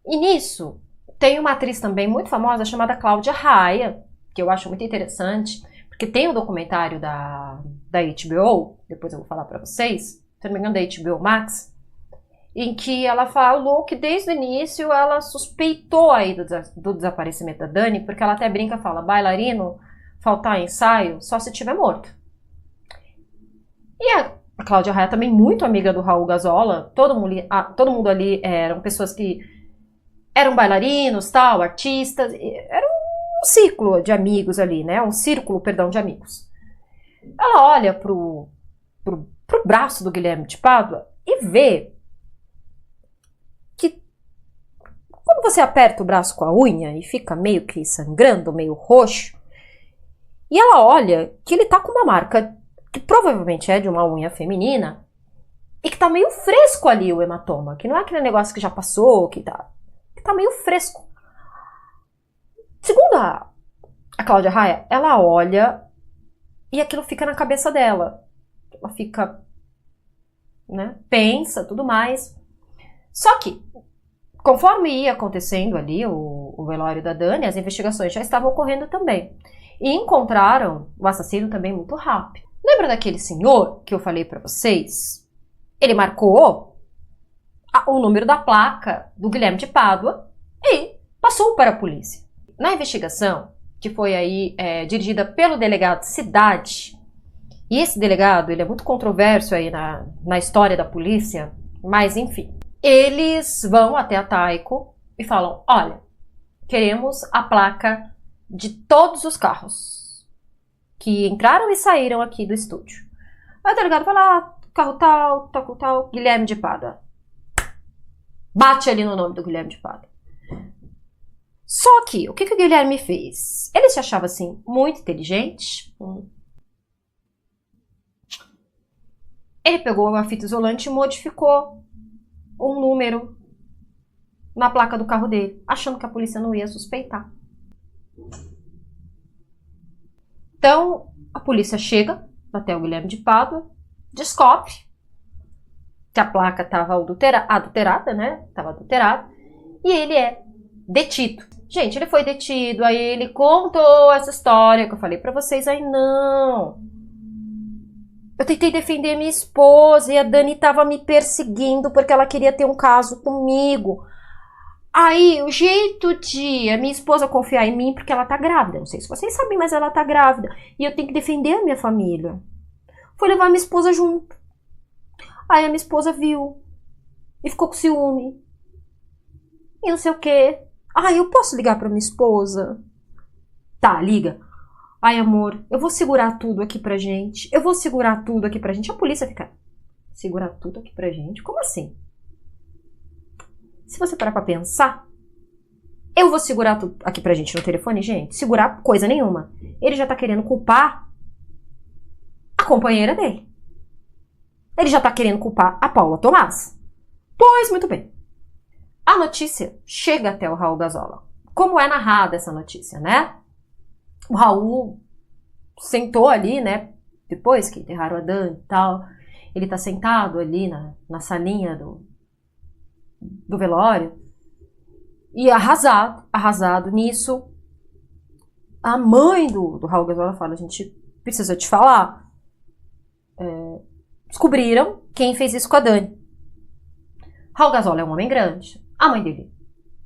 E nisso, tem uma atriz também muito famosa chamada Cláudia Raia, que eu acho muito interessante, porque tem um documentário da HBO, depois eu vou falar pra vocês, se não me engano da HBO Max, em que ela falou que desde o início ela suspeitou aí do desaparecimento da Dani, porque ela até brinca, fala: bailarino, faltar ensaio só se tiver morto. E a Cláudia Raia também muito amiga do Raul Gazola, todo mundo ali eram pessoas que eram bailarinos, tal, artistas, era um ciclo de amigos ali, né? Um círculo, perdão, de amigos. Ela olha pro braço do Guilherme de Pádua e vê que quando você aperta o braço com a unha e fica meio que sangrando, meio roxo, e ela olha que ele tá com uma marca que provavelmente é de uma unha feminina e que tá meio fresco ali o hematoma, que não é aquele negócio que já passou, que tá meio fresco. Segundo a Cláudia Raia, ela olha e aquilo fica na cabeça dela. Ela fica, né, pensa, tudo mais. Só que, conforme ia acontecendo ali o velório da Dani, as investigações já estavam ocorrendo também. E encontraram o assassino também muito rápido. Lembra daquele senhor que eu falei pra vocês? Ele marcou o número da placa do Guilherme de Pádua e passou para a polícia. Na investigação, que foi aí dirigida pelo delegado Cidade, e esse delegado, ele é muito controverso aí na história da polícia, mas enfim, eles vão até a Tyco e falam, olha, queremos a placa de todos os carros que entraram e saíram aqui do estúdio. Aí o delegado fala, carro tal, Guilherme de Pádua. Bate ali no nome do Guilherme de Pádua. Só que, o que o Guilherme fez? Ele se achava, assim, muito inteligente. Ele pegou uma fita isolante e modificou um número na placa do carro dele, achando que a polícia não ia suspeitar. Então, a polícia chega até o Guilherme de Pádua, descobre que a placa estava adulterada, né? Estava adulterada. E ele é detido. Gente, ele foi detido, aí ele contou essa história que eu falei pra vocês, aí não. Eu tentei defender minha esposa e a Dani tava me perseguindo porque ela queria ter um caso comigo. Aí, o jeito de a minha esposa confiar em mim, porque ela tá grávida, não sei se vocês sabem, mas ela tá grávida, e eu tenho que defender a minha família. Foi levar minha esposa junto. Aí a minha esposa viu e ficou com ciúme. E não sei o quê. Ai, eu posso ligar pra minha esposa? Tá, liga. Ai, amor, eu vou segurar tudo aqui pra gente. Eu vou segurar tudo aqui pra gente. A polícia fica... Segurar tudo aqui pra gente? Como assim? Se você parar pra pensar, eu vou segurar tudo aqui pra gente no telefone, gente. Segurar coisa nenhuma. Ele já tá querendo culpar a companheira dele. Ele já tá querendo culpar a Paula Tomás. Pois, muito bem. A notícia chega até o Raul Gazola. Como é narrada essa notícia, né? O Raul sentou ali, né? Depois que enterraram a Dani e tal. Ele tá sentado ali na salinha do velório. E arrasado nisso. A mãe do Raul Gazola fala, a gente precisa te falar. Descobriram quem fez isso com a Dani. Raul Gazola é um homem grande. A mãe dele,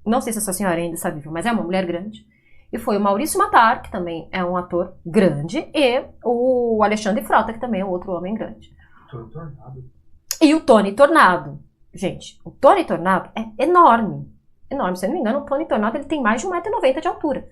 não sei se essa senhora ainda está viva, mas é uma mulher grande. E foi o Maurício Matar, que também é um ator grande, e o Alexandre Frota, que também é outro homem grande. Tony Tornado. E o Tony Tornado. Gente, o Tony Tornado é enorme. Enorme. Se eu não me engano, o Tony Tornado ele tem mais de 1,90 m de altura.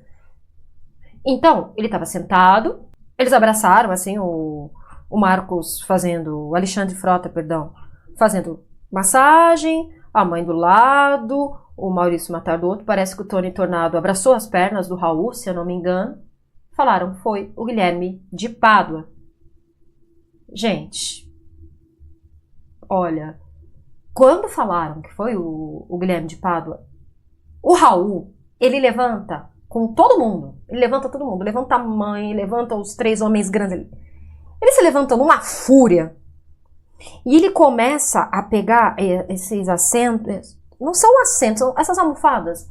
Então, ele estava sentado, eles abraçaram, assim, o Marcos fazendo, o Alexandre Frota, perdão, fazendo massagem, a mãe do lado, o Maurício Matar do outro. Parece que o Tony Tornado abraçou as pernas do Raul, se eu não me engano. Falaram, foi o Guilherme de Pádua. Gente, olha, quando falaram que foi o Guilherme de Pádua, o Raul, ele levanta com todo mundo. Ele levanta todo mundo. Levanta a mãe, levanta os 3 homens grandes. Ele se levanta numa fúria. E ele começa a pegar esses assentos, não são assentos, são essas almofadas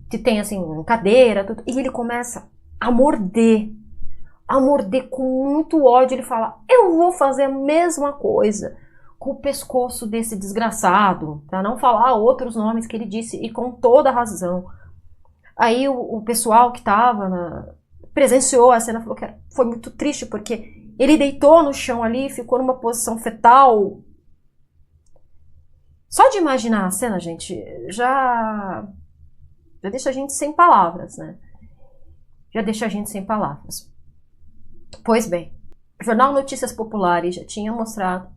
que tem assim, cadeira, tudo, e ele começa a morder com muito ódio. Ele fala, eu vou fazer a mesma coisa com o pescoço desse desgraçado, para não falar outros nomes que ele disse, e com toda razão. Aí o pessoal que presenciou a cena falou que foi muito triste, porque ele deitou no chão ali, ficou numa posição fetal. Só de imaginar a cena, gente, já deixa a gente sem palavras, né? Já deixa a gente sem palavras. Pois bem, o Jornal Notícias Populares já tinha mostrado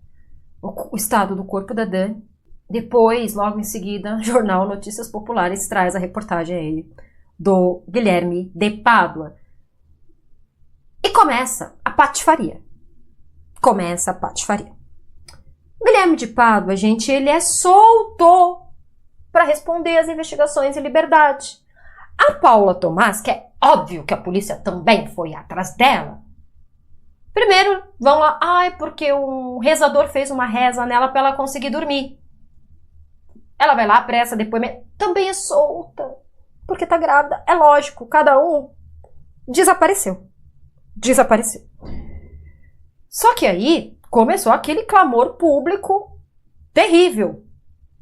o estado do corpo da Dani. Depois, logo em seguida, o Jornal Notícias Populares traz a reportagem aí do Guilherme de Pádua. E começa a patifaria. O Guilherme de Pádua, gente, ele é solto para responder às investigações em liberdade. A Paula Tomás, que é óbvio que a polícia também foi atrás dela, primeiro vão lá, porque um rezador fez uma reza nela para ela conseguir dormir. Ela vai lá, pressa, depoimento, também é solta, porque tá grávida. É lógico, cada um desapareceu. Só que aí começou aquele clamor público terrível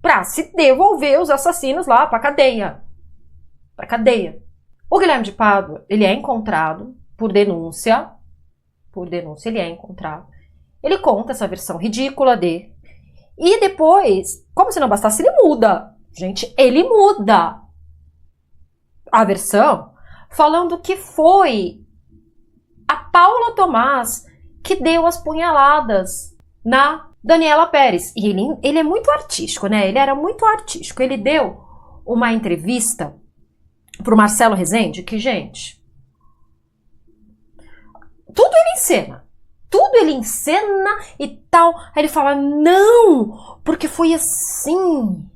para se devolver os assassinos lá para cadeia. Para cadeia. O Guilherme de Pádua, ele é encontrado por denúncia. Por denúncia, ele é encontrado. Ele conta essa versão ridícula dele. E depois, como se não bastasse, ele muda. Gente, ele muda a versão falando que foi a Paula Thomaz que deu as punhaladas na Daniela Pérez. E ele é muito artístico, né? Ele era muito artístico. Ele deu uma entrevista pro Marcelo Rezende, que, gente, tudo ele encena. Tudo ele encena e tal. Aí ele fala, não, porque foi assim.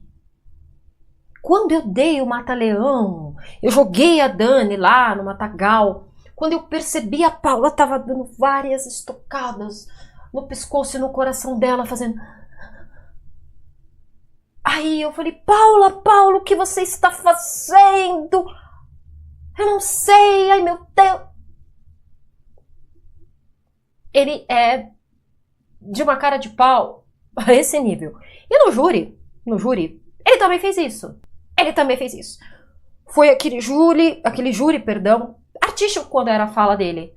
Quando eu dei o mata-leão, eu joguei a Dani lá no matagal. Quando eu percebi, a Paula tava dando várias estocadas no pescoço e no coração dela, fazendo... Aí eu falei, Paula, o que você está fazendo? Eu não sei, ai meu Deus. Ele é de uma cara de pau a esse nível. E no júri, ele também fez isso. Foi aquele júri, artístico quando era a fala dele.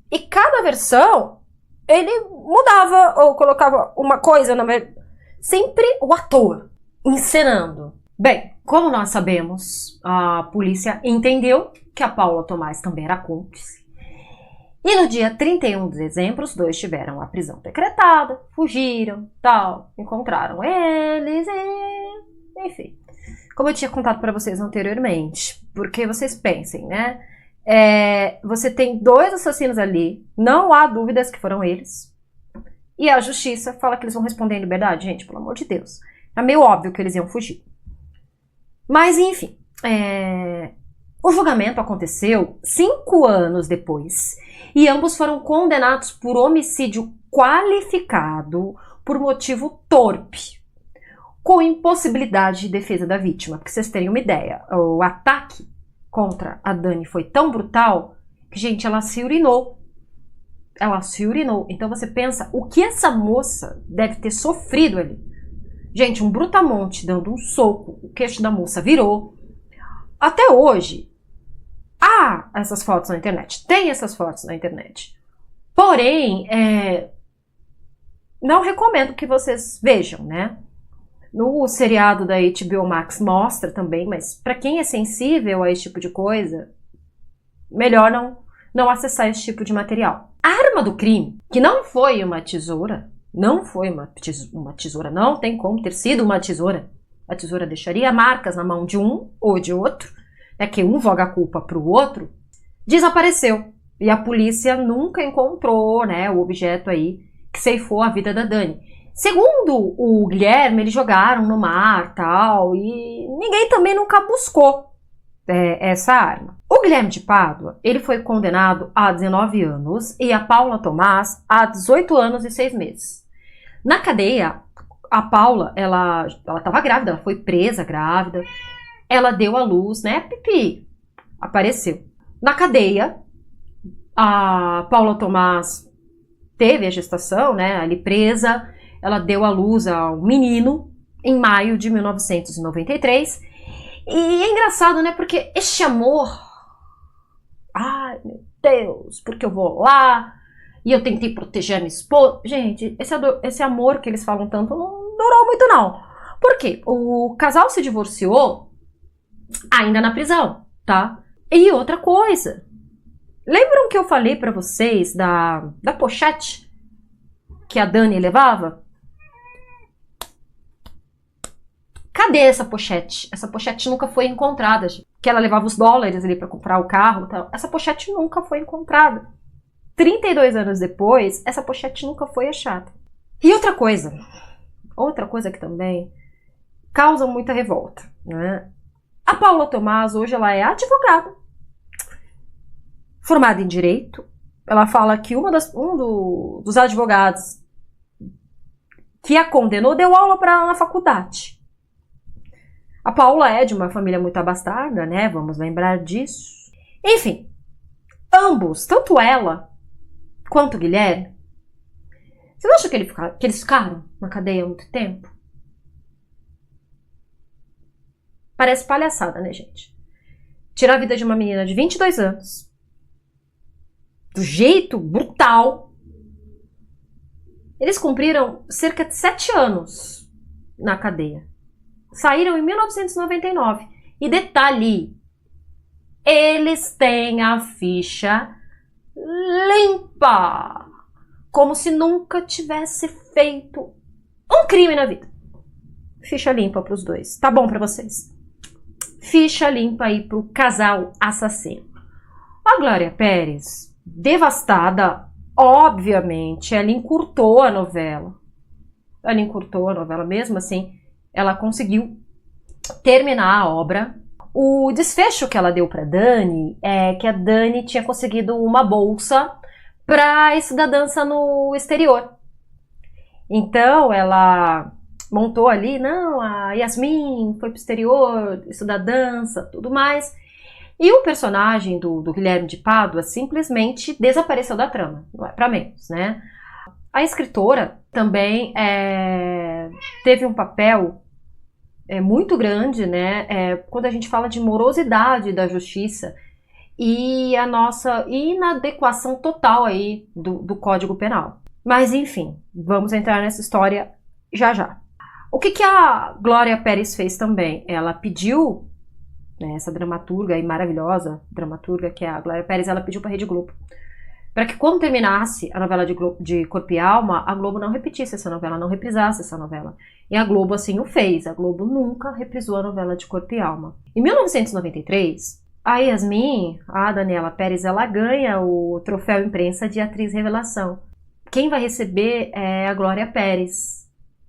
E cada versão, ele mudava ou colocava uma coisa, sempre o ator encenando. Bem, como nós sabemos, a polícia entendeu que a Paula Thomaz também era cúmplice. E no dia 31 de dezembro, os dois tiveram a prisão decretada, fugiram, tal, encontraram eles e... enfim. Como eu tinha contado para vocês anteriormente, porque vocês pensem, né? Você tem 2 assassinos ali, não há dúvidas que foram eles, e a justiça fala que eles vão responder em liberdade. Gente, pelo amor de Deus. É meio óbvio que eles iam fugir. Mas, enfim, o julgamento aconteceu 5 anos depois, e ambos foram condenados por homicídio qualificado por motivo torpe, com impossibilidade de defesa da vítima. Pra vocês terem uma ideia, o ataque contra a Dani foi tão brutal que, gente, ela se urinou. Então você pensa, o que essa moça deve ter sofrido ali? Gente, um brutamonte dando um soco, o queixo da moça virou. Até hoje, há essas fotos na internet, tem essas fotos na internet. Porém, não recomendo que vocês vejam, né? No seriado da HBO Max mostra também, mas para quem é sensível a esse tipo de coisa, melhor não acessar esse tipo de material. A arma do crime, que não foi uma tesoura, não tem como ter sido uma tesoura. A tesoura deixaria marcas na mão de um ou de outro, que um joga a culpa para o outro, desapareceu. E a polícia nunca encontrou, né, o objeto aí que ceifou a vida da Dani. Segundo o Guilherme, eles jogaram no mar, tal, e ninguém também nunca buscou essa arma. O Guilherme de Pádua, ele foi condenado a 19 anos e a Paula Thomaz a 18 anos e 6 meses. Na cadeia, a Paula, ela estava grávida, ela foi presa grávida, ela deu à luz, né, pipi, apareceu. Na cadeia, a Paula Thomaz teve a gestação, né, ali presa, ela deu à luz a um menino em maio de 1993. E é engraçado, né, porque este amor, ai meu Deus, porque eu vou lá e eu tentei proteger a minha esposa. Gente, esse amor que eles falam tanto não durou muito não. Por quê? O casal se divorciou ainda na prisão, tá? E outra coisa, lembram que eu falei pra vocês da pochete que a Dani levava? Cadê essa pochete? Essa pochete nunca foi encontrada. Que ela levava os dólares ali pra comprar o carro. Tal. Essa pochete nunca foi encontrada. 32 anos depois, essa pochete nunca foi achada. E outra coisa que também causa muita revolta, né? A Paula Thomaz hoje ela é advogada, formada em direito. Ela fala que um dos advogados que a condenou deu aula para ela na faculdade. A Paula é de uma família muito abastada, né? Vamos lembrar disso. Enfim, ambos, tanto ela quanto o Guilherme, você acha que eles ficaram na cadeia há muito tempo? Parece palhaçada, né, gente? Tirar a vida de uma menina de 22 anos, do jeito brutal. Eles cumpriram cerca de 7 anos na cadeia. Saíram em 1999. E detalhe, eles têm a ficha limpa. Como se nunca tivesse feito um crime na vida. Ficha limpa para os dois. Tá bom para vocês? Ficha limpa aí pro casal assassino. A Glória Pérez, devastada, obviamente, ela encurtou a novela. Ela encurtou a novela mesmo assim. Ela conseguiu terminar a obra. O desfecho que ela deu para Dani é que a Dani tinha conseguido uma bolsa para estudar dança no exterior. Então ela montou ali, não, a Yasmin foi pro exterior estudar dança, tudo mais. E o personagem do Guilherme de Pádua simplesmente desapareceu da trama, não é pra menos, né? A escritora também teve um papel muito grande, né? Quando a gente fala de morosidade da justiça e a nossa inadequação total aí do Código Penal. Mas enfim, vamos entrar nessa história já já. O que a Glória Pérez fez também? Ela pediu, né, essa dramaturga aí maravilhosa, dramaturga que é a Glória Pérez, ela pediu para a Rede Globo para que quando terminasse a novela de Corpo e Alma, a Globo não repetisse essa novela, não reprisasse essa novela. E a Globo assim o fez, a Globo nunca reprisou a novela de Corpo e Alma. Em 1993, a Yasmin, a Daniela Pérez, ela ganha o troféu imprensa de atriz revelação. Quem vai receber é a Glória Pérez,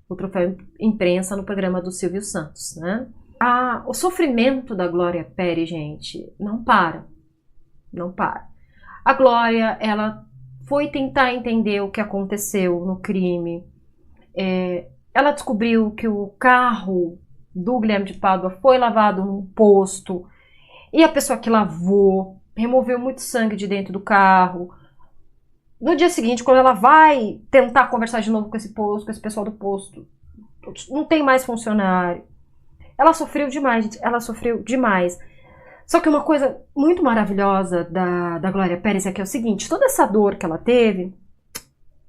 o troféu imprensa no programa do Silvio Santos, né? O sofrimento da Glória Pérez, gente, não para. Não para. A Glória, ela foi tentar entender o que aconteceu no crime. Ela descobriu que o carro do Guilherme de Pádua foi lavado num posto e a pessoa que lavou removeu muito sangue de dentro do carro. No dia seguinte, quando ela vai tentar conversar de novo com esse pessoal do posto, não tem mais funcionário. Ela sofreu demais, gente. Ela sofreu demais. Só que uma coisa muito maravilhosa da Glória Pérez é que é o seguinte, toda essa dor que ela teve,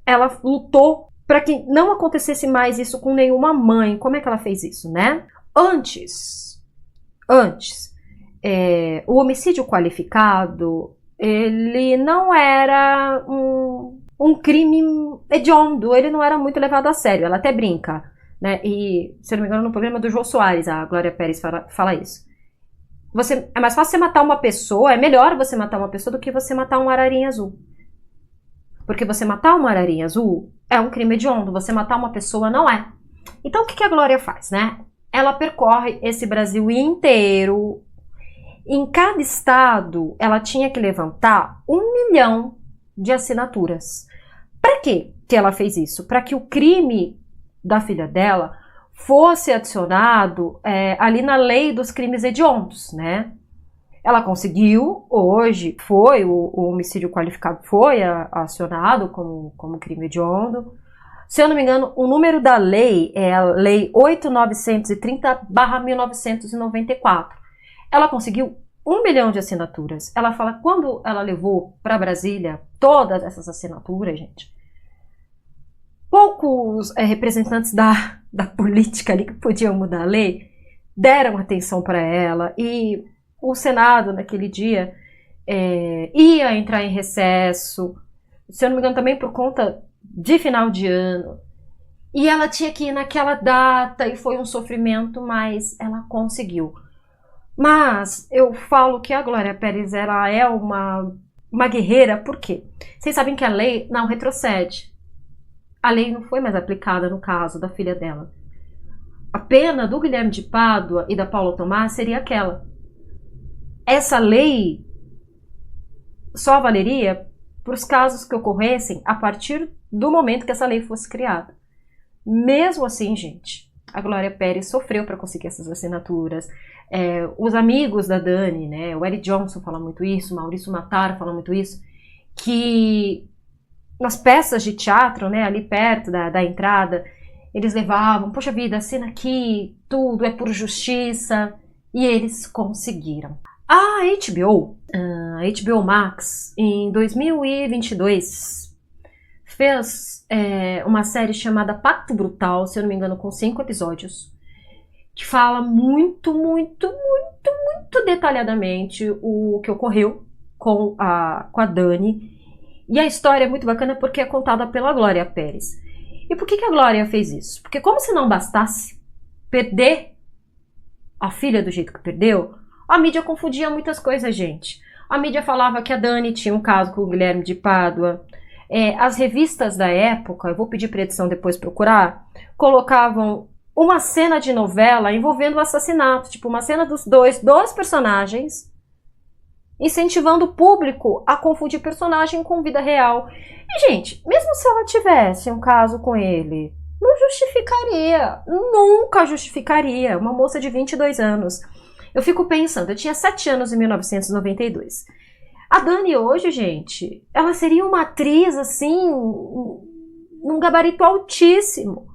ela lutou para que não acontecesse mais isso com nenhuma mãe. Como é que ela fez isso, né? Antes, o homicídio qualificado, ele não era um crime hediondo, ele não era muito levado a sério, ela até brinca, né? E, se eu não me engano, no programa do Jô Soares, a Glória Pérez fala isso. É mais fácil você matar uma pessoa, é melhor você matar uma pessoa do que você matar um ararinha azul. Porque você matar uma ararinha azul é um crime hediondo, você matar uma pessoa não é. Então o que a Glória faz, né? Ela percorre esse Brasil inteiro. Em cada estado, ela tinha que levantar 1 milhão de assinaturas. Para quê que ela fez isso? Para que o crime da filha dela fosse adicionado ali na lei dos crimes hediondos, né? Ela conseguiu, hoje foi, o homicídio qualificado foi acionado como crime hediondo. Se eu não me engano, o número da lei é a Lei 8.930/1994. Ela conseguiu 1 milhão de assinaturas. Ela fala, quando ela levou para Brasília todas essas assinaturas, gente, poucos representantes da política ali que podiam mudar a lei deram atenção para ela, e o Senado naquele dia ia entrar em recesso, se eu não me engano também por conta de final de ano, e ela tinha que ir naquela data e foi um sofrimento, mas ela conseguiu. Mas eu falo que a Glória Pérez ela é uma guerreira, por quê? Vocês sabem que a lei não retrocede. A lei não foi mais aplicada no caso da filha dela. A pena do Guilherme de Pádua e da Paula Tomás seria aquela. Essa lei só valeria para os casos que ocorressem a partir do momento que essa lei fosse criada. Mesmo assim, gente, a Glória Pérez sofreu para conseguir essas assinaturas. Os amigos da Dani, né, o Eric Johnson fala muito isso, Maurício Matar fala muito isso, que nas peças de teatro, né, ali perto da entrada, eles levavam, poxa vida, assina aqui, tudo é por justiça, e eles conseguiram. A HBO Max, em 2022, fez uma série chamada Pacto Brutal, se eu não me engano, com 5 episódios, que fala muito detalhadamente o que ocorreu com a Dani. E a história é muito bacana porque é contada pela Glória Pérez. E por que a Glória fez isso? Porque como se não bastasse perder a filha do jeito que perdeu, a mídia confundia muitas coisas, gente. A mídia falava que a Dani tinha um caso com o Guilherme de Pádua. As revistas da época, eu vou pedir para a edição depois procurar, colocavam uma cena de novela envolvendo o assassinato, tipo uma cena dos dois personagens, incentivando o público a confundir personagem com vida real. E, gente, mesmo se ela tivesse um caso com ele, não justificaria, nunca justificaria uma moça de 22 anos. Eu fico pensando, eu tinha 7 anos em 1992. A Dani hoje, gente, ela seria uma atriz, assim, num gabarito altíssimo.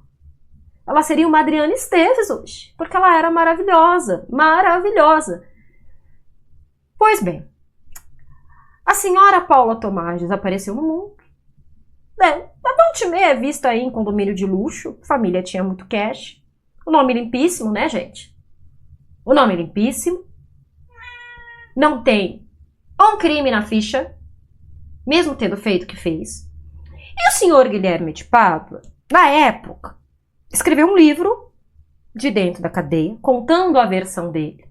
Ela seria uma Adriana Esteves hoje, porque ela era maravilhosa, maravilhosa. Pois bem, a senhora Paula Tomás desapareceu no mundo. A volta e meia é vista aí em condomínio de luxo, a família tinha muito cash. O nome limpíssimo, né, gente? O nome limpíssimo. Não tem um crime na ficha, mesmo tendo feito o que fez. E o senhor Guilherme de Pádua, na época, escreveu um livro de dentro da cadeia, contando a versão dele.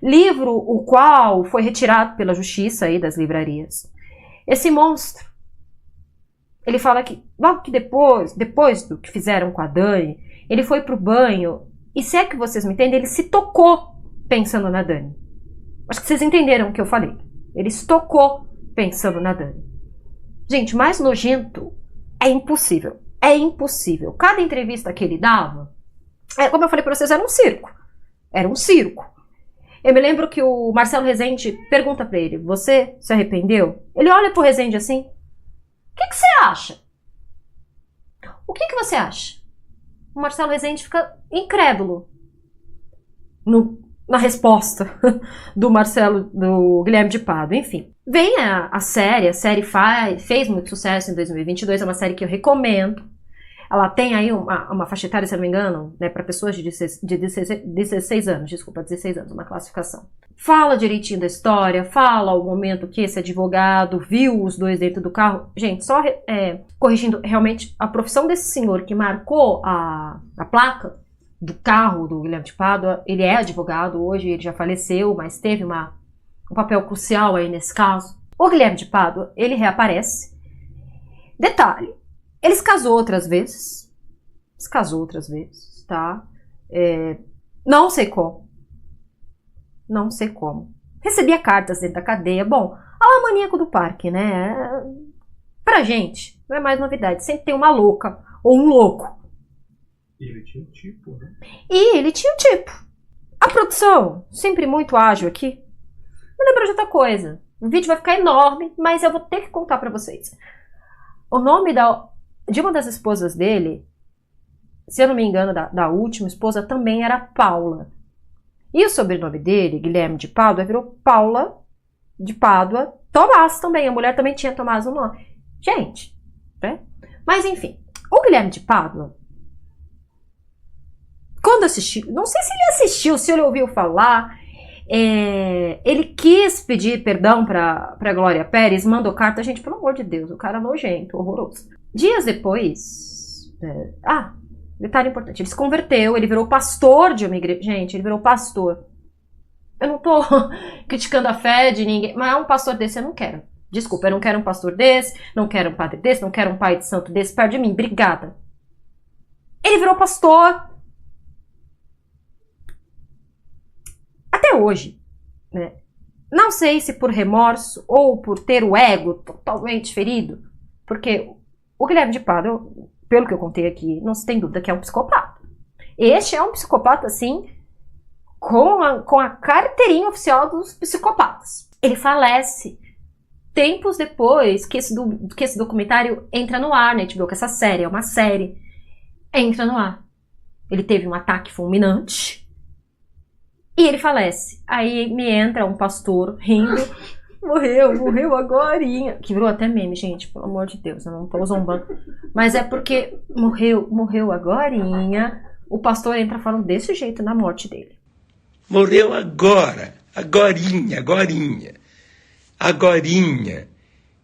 Livro o qual foi retirado pela justiça aí das livrarias. Esse monstro, ele fala que logo que depois do que fizeram com a Dani, ele foi pro banho, e se é que vocês me entendem, ele se tocou pensando na Dani. Acho que vocês entenderam o que eu falei. Ele se tocou pensando na Dani. Gente, mais nojento é impossível. É impossível. Cada entrevista que ele dava, como eu falei pra vocês, era um circo. Era um circo. Eu me lembro que o Marcelo Rezende pergunta pra ele, você se arrependeu? Ele olha pro Rezende assim, o que você acha? O que você acha? O Marcelo Rezende fica incrédulo na resposta do Guilherme de Pádua. Enfim, vem a série fez muito sucesso em 2022, é uma série que eu recomendo. Ela tem aí uma faixa etária, se eu não me engano, né, para pessoas de 16 anos, desculpa, 16 anos, uma classificação. Fala direitinho da história, fala o momento que esse advogado viu os dois dentro do carro. Gente, só corrigindo, realmente, a profissão desse senhor que marcou a placa do carro do Guilherme de Pádua, ele é advogado hoje, ele já faleceu, mas teve um papel crucial aí nesse caso. O Guilherme de Pádua, ele reaparece. Detalhe, ele se casou outras vezes, tá? Não sei como. Recebia cartas dentro da cadeia. Bom, a maníaco do parque, né? Pra gente, não é mais novidade. Sempre tem uma louca ou um louco. Ele tinha um tipo, né? E ele tinha um tipo. A produção, sempre muito ágil aqui, me lembrou de outra coisa. O vídeo vai ficar enorme, mas eu vou ter que contar pra vocês. O nome de uma das esposas dele, se eu não me engano, da última esposa, também era Paula. E o sobrenome dele, Guilherme de Pádua, virou Paula de Pádua Tomás também. A mulher também tinha Tomás no nome. Gente, né? Mas enfim, o Guilherme de Pádua, quando assistiu, não sei se ele assistiu, se ele ouviu falar, ele quis pedir perdão pra Glória Pérez, mandou carta. Gente, pelo amor de Deus, o cara nojento, horroroso. Dias depois, detalhe importante, ele se converteu, ele virou pastor de uma igreja. Gente, ele virou pastor. Eu não tô criticando a fé de ninguém, mas um pastor desse eu não quero. Desculpa, eu não quero um pastor desse, não quero um padre desse, não quero um pai de santo desse perto de mim. Obrigada. Ele virou pastor. Até hoje, né? Não sei se por remorso ou por ter o ego totalmente ferido, porque o Guilherme de Pádua, pelo que eu contei aqui, não se tem dúvida que é um psicopata. Este é um psicopata, assim, com a carteirinha oficial dos psicopatas. Ele falece tempos depois que esse documentário entra no ar, né? HBO, que essa série é uma série, entra no ar. Ele teve um ataque fulminante e ele falece. Aí me entra um pastor rindo. Morreu agorinha. Que virou até meme, gente, pelo amor de Deus, eu não tô zombando. Mas é porque morreu agorinha. O pastor entra falando desse jeito na morte dele. Morreu agora, agorinha.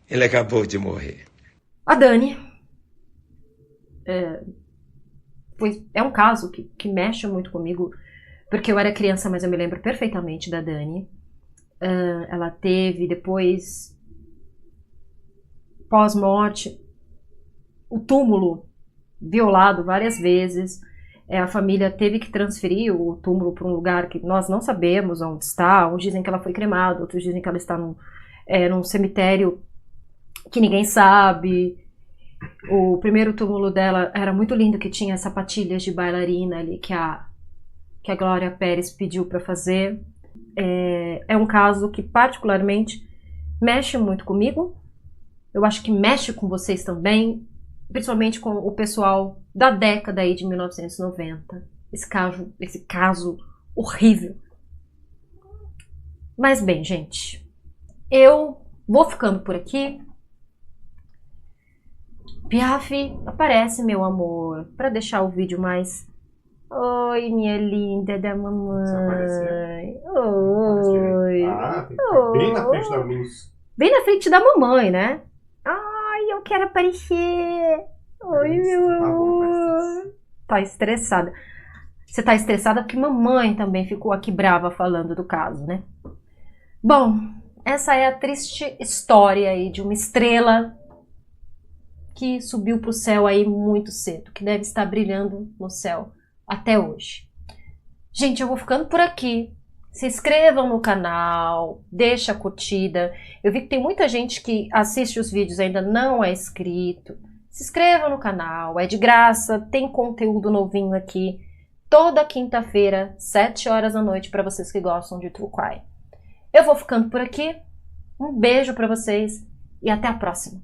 Ele acabou de morrer. A Dani é um caso que mexe muito comigo, porque eu era criança, mas eu me lembro perfeitamente da Dani. Ela teve depois, pós-morte, o túmulo violado várias vezes. A família teve que transferir o túmulo para um lugar que nós não sabemos onde está. Uns dizem que ela foi cremada, outros dizem que ela está num cemitério que ninguém sabe. O primeiro túmulo dela era muito lindo, que tinha sapatilhas de bailarina ali que a Glória Pérez pediu para fazer. É um caso que particularmente mexe muito comigo. Eu acho que mexe com vocês também, principalmente com o pessoal da década aí de 1990. Esse caso horrível. Mas bem, gente, eu vou ficando por aqui. Piaf, aparece, meu amor, para deixar o vídeo mais... Oi, minha linda da mamãe. Oi. Bem na frente da luz. Bem na frente da mamãe, né? Ai, eu quero aparecer. Oi, meu amor. Tá estressada. Você tá estressada porque mamãe também ficou aqui brava falando do caso, né? Bom, essa é a triste história aí de uma estrela que subiu pro céu aí muito cedo, que deve estar brilhando no céu até hoje. Gente, eu vou ficando por aqui. Se inscrevam no canal, deixa a curtida. Eu vi que tem muita gente que assiste os vídeos e ainda não é inscrito. Se inscreva no canal, é de graça, tem conteúdo novinho aqui. Toda quinta-feira, 7 horas da noite, para vocês que gostam de True Crime. Eu vou ficando por aqui. Um beijo para vocês e até a próxima.